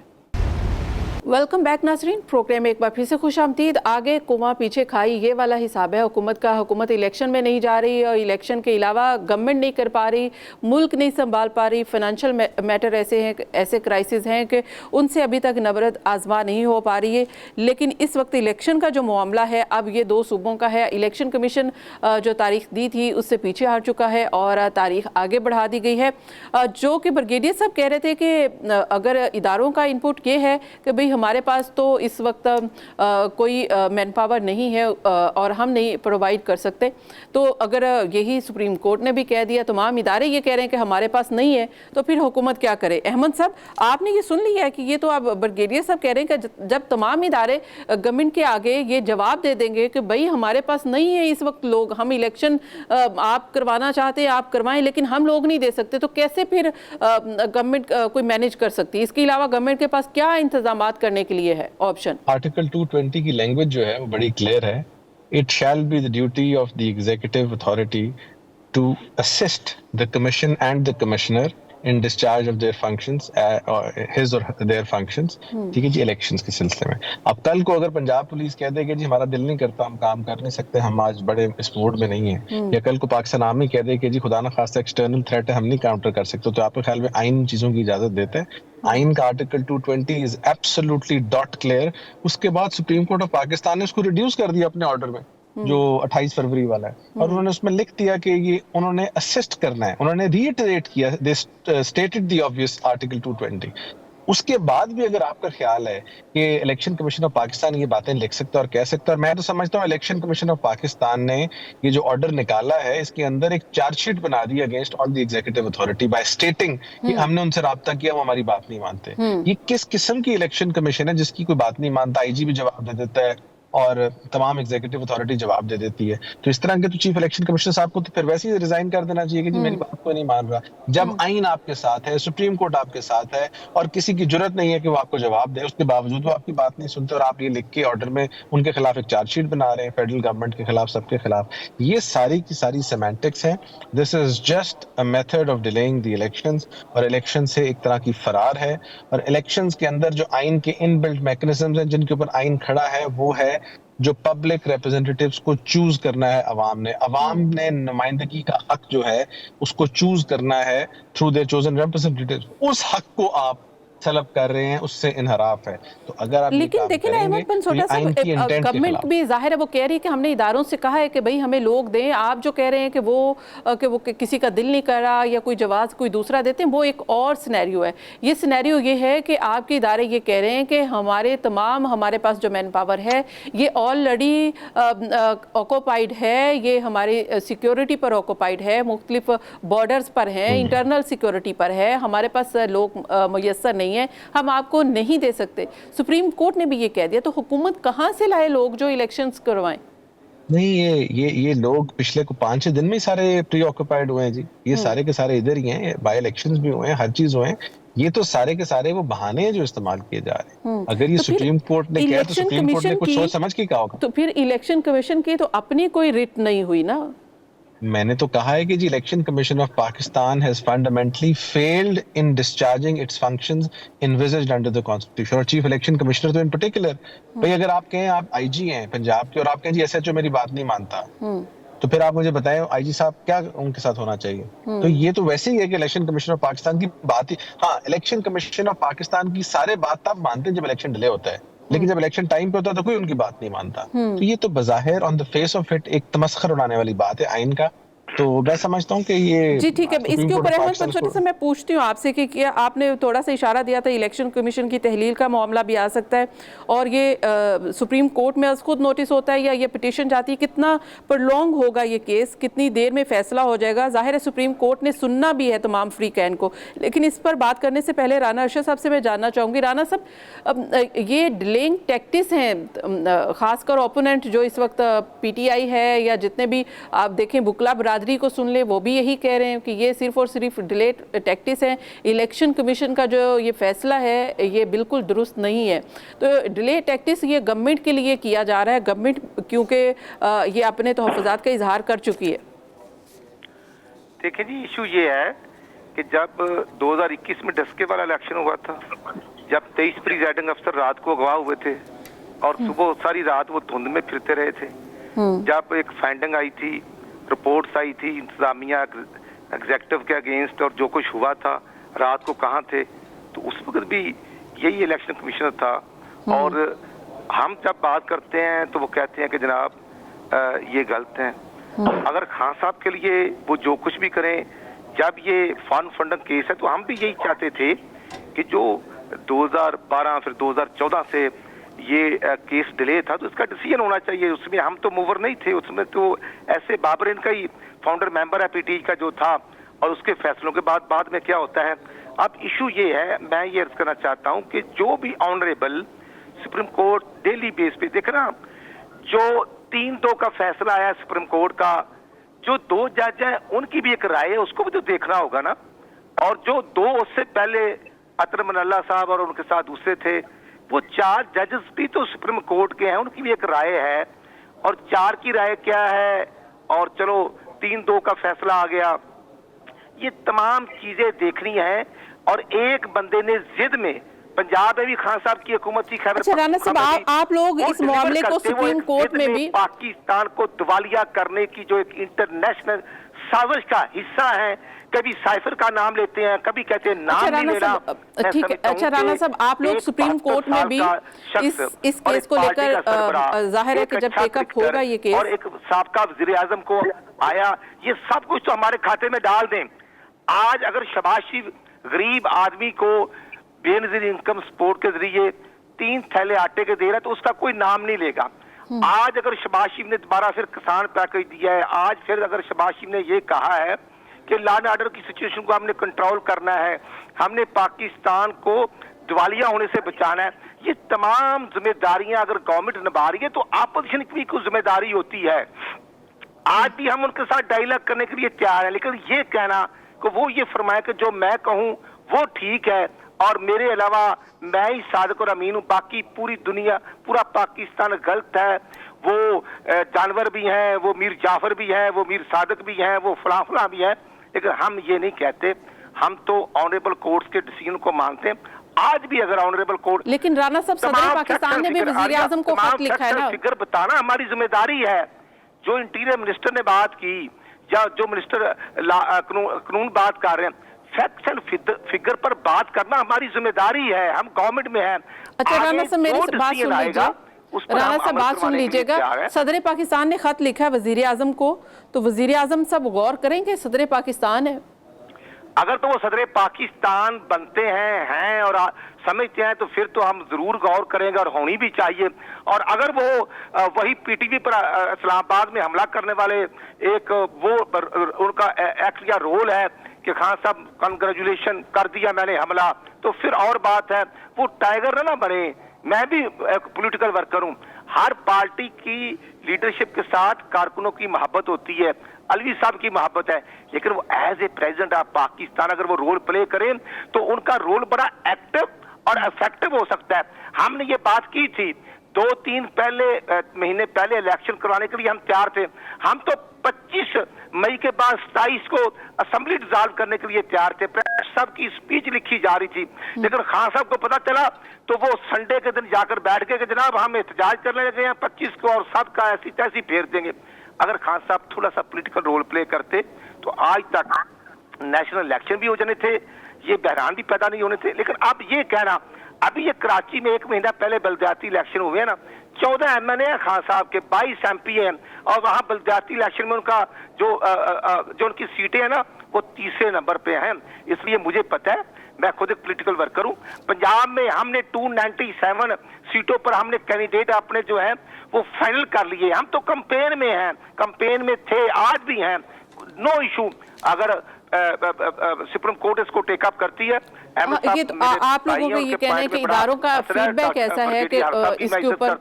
वेलकम बैक नाजरीन, प्रोग्राम में एक बार फिर से खुशामदीद। आगे कुआं पीछे खाई ये वाला हिसाब है हुकूमत का। हुकूमत इलेक्शन में नहीं जा रही और इलेक्शन के अलावा गवर्नमेंट नहीं कर पा रही, मुल्क नहीं संभाल पा रही, फाइनेंशियल मैटर ऐसे क्राइसिस हैं कि उनसे अभी तक नबरत आजमा नहीं हो पा रही है। लेकिन इस वक्त इलेक्शन का जो मामला है अब ये 2 सूबों का है। इलेक्शन कमीशन जो तारीख दी थी उससे पीछे हट चुका है और तारीख आगे बढ़ा दी गई है। जो कि ब्रिगेडियर साहब कह रहे थे कि अगर इदारों का इनपुट ये है कि भाई हमारे पास तो इस वक्त कोई मैन पावर नहीं है और हम नहीं प्रोवाइड कर सकते, तो अगर यही सुप्रीम कोर्ट ने भी कह दिया, तमाम इदारे ये कह रहे हैं कि हमारे पास नहीं है, तो फिर हुकूमत क्या करे? अहमद साहब, आपने ये सुन लिया है कि ये तो आप ब्रिगेडियर साहब कह रहे हैं कि जब तमाम इदारे गवर्नमेंट के आगे ये जवाब दे देंगे कि भाई हमारे पास नहीं है इस वक्त लोग, हम इलेक्शन आप करवाना चाहते हैं आप करवाएं, लेकिन हम लोग नहीं दे सकते, तो कैसे फिर गवर्नमेंट कोई मैनेज कर सकती है? इसके अलावा गवर्नमेंट के पास क्या इंतजाम करने के लिए है ऑप्शन? आर्टिकल 220 की लैंग्वेज जो है वो बड़ी क्लियर है। It shall be the duty of the executive authority to assist the commission and the commissioner in discharge of their functions his or their functions, ठीक है जी, इलेक्शंस के सिलसिले में। अब कल को अगर पंजाब पुलिस कह दे कि जी हमारा दिल नहीं करता, हम काम कर नहीं सकते, हम आज बड़े इस मोड में नहीं है, या कल को पाकिस्तान आर्मी कह दे कि जी खुदा ना खास्ता एक्सटर्नल थ्रेट है, हम नहीं काउंटर कर सकते, तो आपके ख्याल में आइन चीजों की इजाजत देता है? आइन का article 220 is absolutely dot clear. उसके बाद सुप्रीम कोर्ट ऑफ पाकिस्तान ने उसको रिड्यूस कर दिया अपने ऑर्डर में, जो 28 फरवरी वाला है, और उन्होंने उसमें लिख दिया कि ये उन्होंने असिस्ट करना है, उन्होंने रीइटरेट किया, दे स्टेटेड द ऑब्वियस आर्टिकल 220। उसके बाद भी अगर आपका ख्याल है कि इलेक्शन कमीशन ऑफ पाकिस्तान ये बातें लिख सकता है और कह सकता है, और मैं तो समझता हूँ इलेक्शन कमीशन ऑफ पाकिस्तान ने ये जो ऑर्डर निकाला है इसके अंदर एक चार्जशीट बना दी against all the executive authority by stating कि हमने उनसे राब्ता किया, वो हमारी बात नहीं मानते। ये किस किस्म की इलेक्शन कमीशन है जिसकी कोई बात नहीं मानता? आईजी भी जवाब दे देता है और तमाम एग्जीक्यूटिव अथॉरिटी जवाब दे देती है, तो इस तरह के तो चीफ इलेक्शन कमिश्नर साहब को तो फिर वैसे ही रिजाइन कर देना चाहिए कि जी मेरी बात को नहीं मान रहा। जब आइन आपके साथ है, सुप्रीम कोर्ट आपके साथ है और किसी की जरूरत नहीं है कि वो आपको जवाब दे, उसके बावजूद वो आपकी बात नहीं सुनते और आप ये लिख के ऑर्डर में उनके खिलाफ एक चार्जशीट बना रहे हैं, फेडरल गवर्नमेंट के खिलाफ, सबके खिलाफ। ये सारी की सारी सेमेंटिक्स हैं। This is just a method of delaying the elections, और इलेक्शन से एक तरह की फरार है। और इलेक्शंस के अंदर जो आइन के इनबिल्ट मैकेनिज्म्स हैं जिनके ऊपर आइन खड़ा है, वो है जो पब्लिक रिप्रेजेंटेटिव्स को चूज करना है अवाम ने नुमाइंदगी का हक जो है उसको चूज करना है थ्रू देयर चोजन रिप्रेजेंटेटिव्स। उस हक को आप तलब कर रहे हैं, उससे इनहराफ है। तो अगर आप लेकिन देखिए ना अहमद पनसोटा साहब, गवर्नमेंट भी जाहिर है वो कह रही है कि हमने इदारों से कहा है कि भाई हमें लोग दें, आप जो कह रहे हैं कि वो किसी का दिल नहीं कर रहा या कोई जवाब कोई दूसरा देते हैं, वो एक और सिनेरियो है। ये सिनेरियो ये है कि आपके इदारे ये कह रहे हैं कि हमारे पास जो मैन पावर है ये ऑलरेडी ऑक्यूपाइड है, ये हमारी सिक्योरिटी पर ऑक्यूपाइड है, मुख्तलिफ बॉर्डर्स पर है, इंटरनल सिक्योरिटी पर है, हमारे पास लोग मुयस्सर नहीं है, हम आपको नहीं दे सकते। सुप्रीम कोर्ट ने भी ये कह दिया, तो हुकूमत कहां से लाए लोग जो इलेक्शंस करवाएं? नहीं, ये लोग पिछले को 5-6 दिन में ही सारे प्री ऑक्यूपाइड हुए हैं जी। ये सारे के सारे इधर ही हैं, बाय इलेक्शंस भी हुए हैं, हर चीज हुए हैं। ये तो सारे के सारे वो बहाने हैं जो इस्तेमाल किए जा रहे हैं। अगर ये तो सुप्रीम कोर्ट ने किया तो सुप्रीम कोर्ट ने कुछ सोच समझ के कहा होगा। तो फिर इलेक्शन कमीशन की तो अपनी कोई रिट नहीं हुई ना। मैंने तो कहा है कि जी election commission of Pakistan has fundamentally failed in discharging its functions envisaged under the constitution, और चीफ इलेक्शन कमिश्नर तो इन पर्टिकुलर। भाई अगर आप कहें आप आईजी हैं पंजाब के और आप कहें जी एसएचओ मेरी बात नहीं मानता, तो फिर आप मुझे बताएं आईजी साहब क्या उनके साथ होना चाहिए? तो ये तो वैसे ही है कि इलेक्शन कमीशन ऑफ पाकिस्तान की बात ही, हाँ इलेक्शन कमीशन ऑफ पाकिस्तान की सारे बात आप मानते हैं जब इलेक्शन डिले होता है, लेकिन जब इलेक्शन टाइम पे होता है तो कोई उनकी बात नहीं मानता। तो ये तो बज़ाहिर on the face of it एक तमस्खर उड़ाने वाली बात है आइन का तो मैं समझता हूँ कि ये जी ठीक है, सुप्रीम इसके कोर्ट ऊपर ऑफ अहमद पाकिस्तान पचौरी से मैं पूछती हूँ आपसे कि क्या आपने थोड़ा सा इशारा दिया था इलेक्शन कमीशन की तहलील का मामला भी आ सकता है और ये सुप्रीम कोर्ट में आज खुद नोटिस होता है या ये पिटीशन जाती है, कितना प्रलॉन्ग होगा ये केस, कितनी देर में फैसला हो जाएगा? जाहिर है सुप्रीम कोर्ट ने सुनना भी है तमाम फ्री कैन को, लेकिन इस पर बात करने से पहले राना अरशद साहब से मैं जानना चाहूँगी, राना साहब ये डिलेइंग टैक्टिस हैं खासकर ओपोनेंट जो इस वक्त PTI है या जितने भी आप देखें बुकला बरादरी को सुन ले वो भी यही कह रहे हैं कि ये सिर्फ और सिर्फ डिले टैक्टिस है, इलेक्शन कमीशन का जो ये फैसला है ये बिल्कुल दुरुस्त नहीं है। तो डिले टैक्टिस ये गवर्नमेंट के लिए किया जा रहा है, गवर्नमेंट क्योंकि ये अपने तहफ़्फ़ुज़ात का इजहार कर चुकी है। देखिए जी, इशू ये है कि जब 2021 में डस्के वाला इलेक्शन हुआ था, जब 23 प्रिजाइडिंग अफसर रात को अगवा हुए थे और सुबह सारी रात वो धुंध में फिरते रहे थे, जब एक फाइंडिंग आई थी, रिपोर्ट्स आई थी इंतजामिया एग्जेक्टिव के अगेंस्ट और जो कुछ हुआ था रात को कहाँ थे, तो उस वक्त भी यही इलेक्शन कमिश्नर था। और हम जब बात करते हैं तो वो कहते हैं कि जनाब ये गलत है। अगर खान साहब के लिए वो जो कुछ भी करें, जब ये फन फंडन केस है तो हम भी यही चाहते थे कि जो 2012 फिर 2014 से ये केस डिले था तो इसका डिसीजन होना चाहिए। उसमें हम तो मूवर नहीं थे, उसमें तो ऐसे बाबर इनका ही फाउंडर मेंबर है PTI का जो था, और उसके फैसलों के बाद में क्या होता है। अब इशू ये है, मैं ये अर्ज करना चाहता हूँ कि जो भी honourable supreme court daily base पे देख ना, जो 3-2 का फैसला आया सुप्रीम कोर्ट का, जो 2 जज हैं उनकी भी एक राय है, उसको भी तो देखना होगा ना। और जो 2 उससे पहले अतर मनल्ला साहब और उनके साथ दूसरे थे, वो 4 जजेस भी तो सुप्रीम कोर्ट के हैं, उनकी भी एक राय है। और 4 की राय क्या है, और चलो 3-2 का फैसला आ गया, ये तमाम चीजें देखनी है। और एक बंदे ने जिद में, पंजाब में भी खान साहब की हुकूमत थी, खैबर अच्छा राना साहब, आप लोग इस मामले को सुप्रीम कोर्ट में भी पाकिस्तान को दिवालिया करने की जो एक इंटरनेशनल साजिश का हिस्सा है, कभी साइफर का नाम लेते हैं, कभी कहते हैं नाम नहीं लेना। ठीक है, अच्छा राना साहब, आप लोग सुप्रीम कोर्ट में भी इस केस को लेकर जाहिर है कि जब टेकअप होगा ये केस, और एक साबका वजीर आजम को आया, ये सब कुछ तो हमारे खाते में डाल दें। आज अगर शहबाज शरीफ गरीब आदमी को बेनजीर इनकम सपोर्ट के जरिए 3 थैले आटे के दे रहा है तो उसका कोई नाम नहीं लेगा। आज अगर शहबाज शरीफ ने दोबारा फिर किसान पैकेज दिया है, आज फिर अगर शहबाज शरीफ ने ये कहा है कि लॉ एंड ऑर्डर की सिचुएशन को हमने कंट्रोल करना है, हमने पाकिस्तान को दिवालिया होने से बचाना है, ये तमाम जिम्मेदारियां अगर गवर्नमेंट निभा रही है तो अपोजिशन की भी कुछ जिम्मेदारी होती है। आज भी हम उनके साथ डायलॉग करने के लिए तैयार है, लेकिन ये कहना कि वो ये फरमाए कि जो मैं कहूं वो ठीक है और मेरे अलावा मैं ही सादिक और अमीन हूं, बाकी पूरी दुनिया पूरा पाकिस्तान गलत है, वो जानवर भी हैं, वो मीर जाफर भी है, वो मीर सादिक भी हैं, वो फला भी है। लेकिन हम ये नहीं कहते, हम तो ऑनरेबल कोर्ट्स के डिसीजन को मानते हैं। आज भी अगर ऑनरेबल कोर्ट, लेकिन राना साहब सदर पाकिस्तान ने भी वजीर आजम को खत लिखा है ना, फिगर बताना हमारी जिम्मेदारी है। जो इंटीरियर मिनिस्टर ने बात की या जो मिनिस्टर कानून बात कर रहे हैं, फैक्ट्स एंड फिगर पर बात करना हमारी जिम्मेदारी है, हम गवर्नमेंट में हैं। अच्छा राना साहब, मेरी बात सुन लीजिए, राना साहब बात सुन लीजिएगा। सदर पाकिस्तान ने खत लिखा है वजीर आजम को, तो वजीर आजम सब गौर करेंगे सदर पाकिस्तान है? अगर तो वो सदर पाकिस्तान बनते हैं और समझते हैं तो फिर तो हम जरूर गौर करेंगे और होनी भी चाहिए। और अगर वो वही PTV पर इस्लामाबाद में हमला करने वाले एक वो उनका एक्ट या रोल है कि खान साहब कंग्रेचुलेशन कर दिया मैंने हमला, तो फिर और बात है, वो टाइगर ना बने। मैं भी एक पॉलिटिकल वर्कर हूँ, हर पार्टी की लीडरशिप के साथ कारकुनों की मोहब्बत होती है, अलवी साहब की मोहब्बत है, लेकिन वो as a president of Pakistan अगर वो रोल प्ले करें तो उनका रोल बड़ा एक्टिव और इफेक्टिव हो सकता है। हमने ये बात की थी 2-3 महीने पहले इलेक्शन करवाने के लिए हम तैयार थे। हम तो 25 मई के बाद 27 को असेंबली डिसॉल्व करने के लिए तैयार थे। प्रेसिडेंट साहब की स्पीच लिखी जा रही थी, लेकिन खान साहब को पता चला तो वो संडे के दिन जाकर बैठ गए कि जनाब हम एहतजाज करने लगे हैं 25 को और सबका ऐसी तैसी फेर देंगे। अगर खान साहब थोड़ा सा पॉलिटिकल रोल प्ले करते तो आज तक नेशनल इलेक्शन भी हो जाने थे, ये बहरान भी पैदा नहीं होने थे। लेकिन अब ये कहना, अभी ये कराची में 1 महीना पहले बलदियाती इलेक्शन हुए ना, 14 MNA हैं खान साहब के, 22 MP हैं, और वहाँ बलदियाती इलेक्शन में उनका जो उनकी सीटें हैं ना वो तीसरे नंबर पे हैं। इसलिए मुझे पता है, मैं खुद एक पॉलिटिकल वर्कर हूँ। पंजाब में हमने 297 सीटों पर हमने कैंडिडेट अपने जो है वो फाइनल कर लिए। हम तो कैंपेन में हैं, कैंपेन में थे, आज भी हैं, नो इशू। अगर सुप्रीम कोर्ट इसको टेकअप करती है। ये तो आप लोगों का ये कहना है कि इदारों का फीडबैक ऐसा है कि इसके ऊपर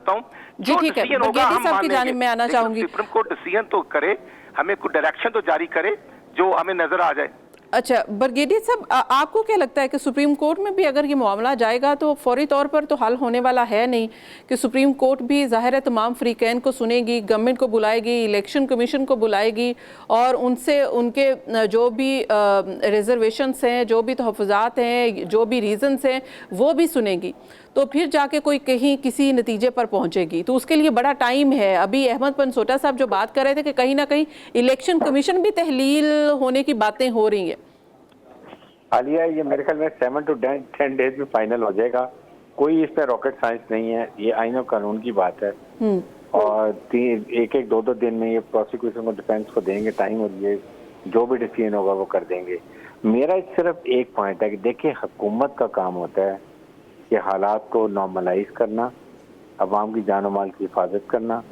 जी ठीक है, बरगेडी साहब की जानिब में आना चाहूंगी। सुप्रीम कोर्ट डिसीजन तो करे, हमें कुछ डायरेक्शन तो जारी करे जो हमें नजर आ जाए। अच्छा बरगेडी साहब, आपको क्या लगता है कि सुप्रीम कोर्ट में भी अगर ये मामला जाएगा तो फौरी तौर पर तो हल होने वाला है नहीं, कि सुप्रीम कोर्ट भी ज़ाहिर है तमाम फ्रीकैन को सुनेगी, गवर्नमेंट को बुलाएगी, इलेक्शन कमीशन को बुलाएगी और उनसे उनके जो भी रिजर्वेशंस हैं, जो भी तहफ़्फ़ुज़ात हैं, जो भी रीज़न्स हैं वो भी सुनेगी, तो फिर जाके कोई कहीं किसी नतीजे पर पहुंचेगी। तो उसके लिए बड़ा टाइम है। अभी अहमद पनसोटा साहब जो बात कर रहे थे कि कहीं ना कहीं इलेक्शन कमीशन भी तहलील होने की बातें हो रही हैं। आलिया, ये मेरे ख्याल में 7 to 10 डेज में फाइनल हो जाएगा। कोई इसमें रॉकेट साइंस नहीं है, ये आईन और कानून की बात है। और एक 2 दिन में ये प्रोसिक्यूशन को, डिफेंस को देंगे टाइम, और ये जो भी डिसीजन होगा वो कर देंगे। मेरा सिर्फ एक पॉइंट है कि देखिए, हुकूमत का काम होता है कि हालात को नॉर्मलाइज करना, अवाम की जान और माल की हिफाजत करना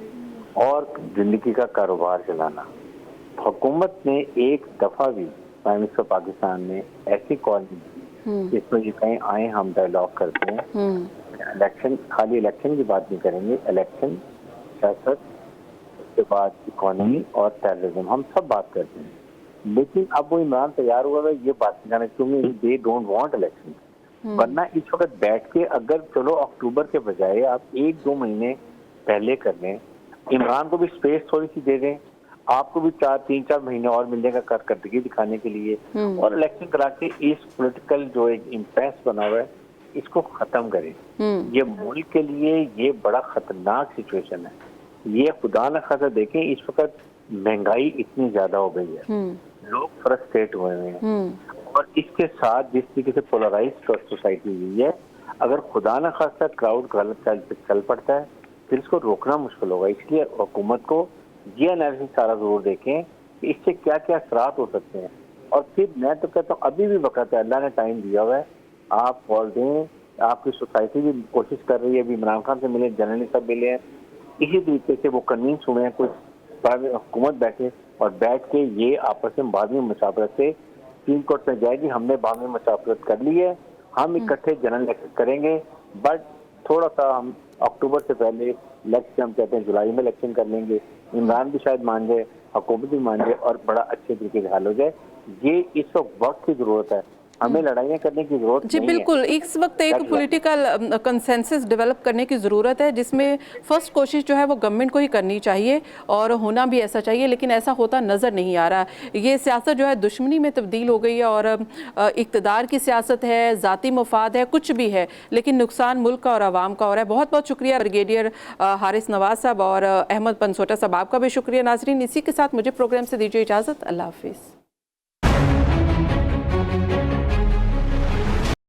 और जिंदगी का कारोबार चलाना। हुकूमत ने एक दफा भी प्राइम मिनिस्टर पाकिस्तान ने ऐसी कॉल नहीं की जिसमें ये कहीं आए हम डायलॉग करते हैं। इलेक्शन, खाली इलेक्शन की बात नहीं करेंगे, इलेक्शन, सियासत, उसके बाद इकोनॉमी और टेररिज्म, हम सब बात करते हैं। लेकिन अब वो इमरान तैयार हुआ है ये बात नहीं करना, क्योंकि दे डोंट वांट इलेक्शन। वरना इस वक्त बैठ के अगर चलो अक्टूबर के बजाय आप 1-2 महीने पहले कर लें, इमरान को भी स्पेस थोड़ी सी दे दें, आपको भी 3-4 महीने और मिलने का कारकर्दगी दिखाने के लिए, और इलेक्शन करा के इस पॉलिटिकल जो एक इम्पैस बना हुआ है इसको खत्म करें। ये मुल्क के लिए ये बड़ा खतरनाक सिचुएशन है। ये खुदा न खासा देखें, इस वक्त महंगाई इतनी ज्यादा हो गई है, लोग फ्रस्ट्रेट हुए हैं, और इसके साथ जिस तरीके से पोलराइज्ड सोसाइटी हुई है, अगर खुदा न खासा क्राउड गलत चल पड़ता है फिर इसको रोकना मुश्किल होगा। इसलिए हुकूमत को ये एनालिसिस सारा जरूर देखें कि इससे क्या क्या असरात हो सकते हैं। और फिर मैं तो कहता हूँ अभी भी वक्त है, अल्लाह ने टाइम दिया हुआ है, आप कॉल दें। आपकी सोसाइटी भी कोशिश कर रही है, अभी इमरान खान से मिले, जनरली सब मिले हैं, इसी तरीके से वो कन्वींस हुए हैं, कुछ हुकूमत बैठे और बैठ के ये आपस में बाहमी मुशावरत से सुप्रीम कोर्ट में जाएगी, हमने बाहमी मुशावरत कर ली है, हम इकट्ठे जनरल इलेक्शन करेंगे। बट थोड़ा सा हम अक्टूबर से पहले इलेक्शन, हम कहते हैं जुलाई में इलेक्शन कर लेंगे, इमरान भी शायद मान जाए, हुकूमत भी मान जाए और बड़ा अच्छे तरीके से हल हो जाए। ये इस वक्त की जरूरत है, हमें लड़ाइयाँ करने की जरूरत जी नहीं बिल्कुल है। इस वक्त एक पॉलिटिकल कंसेंसस डेवलप करने की ज़रूरत है, जिसमें फर्स्ट कोशिश जो है वो गवर्नमेंट को ही करनी चाहिए और होना भी ऐसा चाहिए, लेकिन ऐसा होता नज़र नहीं आ रहा। ये सियासत जो है दुश्मनी में तब्दील हो गई है और इक़्तिदार की सियासत है, ज़ाती मफाद है, कुछ भी है, लेकिन नुकसान मुल्क का और आवाम का हो रहा है। बहुत बहुत शुक्रिया ब्रिगेडियर हारिस नवाज साहब और अहमद पनसोटा साहब, आपका भी शुक्रिया। नाजरीन, इसी के साथ मुझे प्रोग्राम से दीजिए इजाज़त। अल्लाह हाफिज़।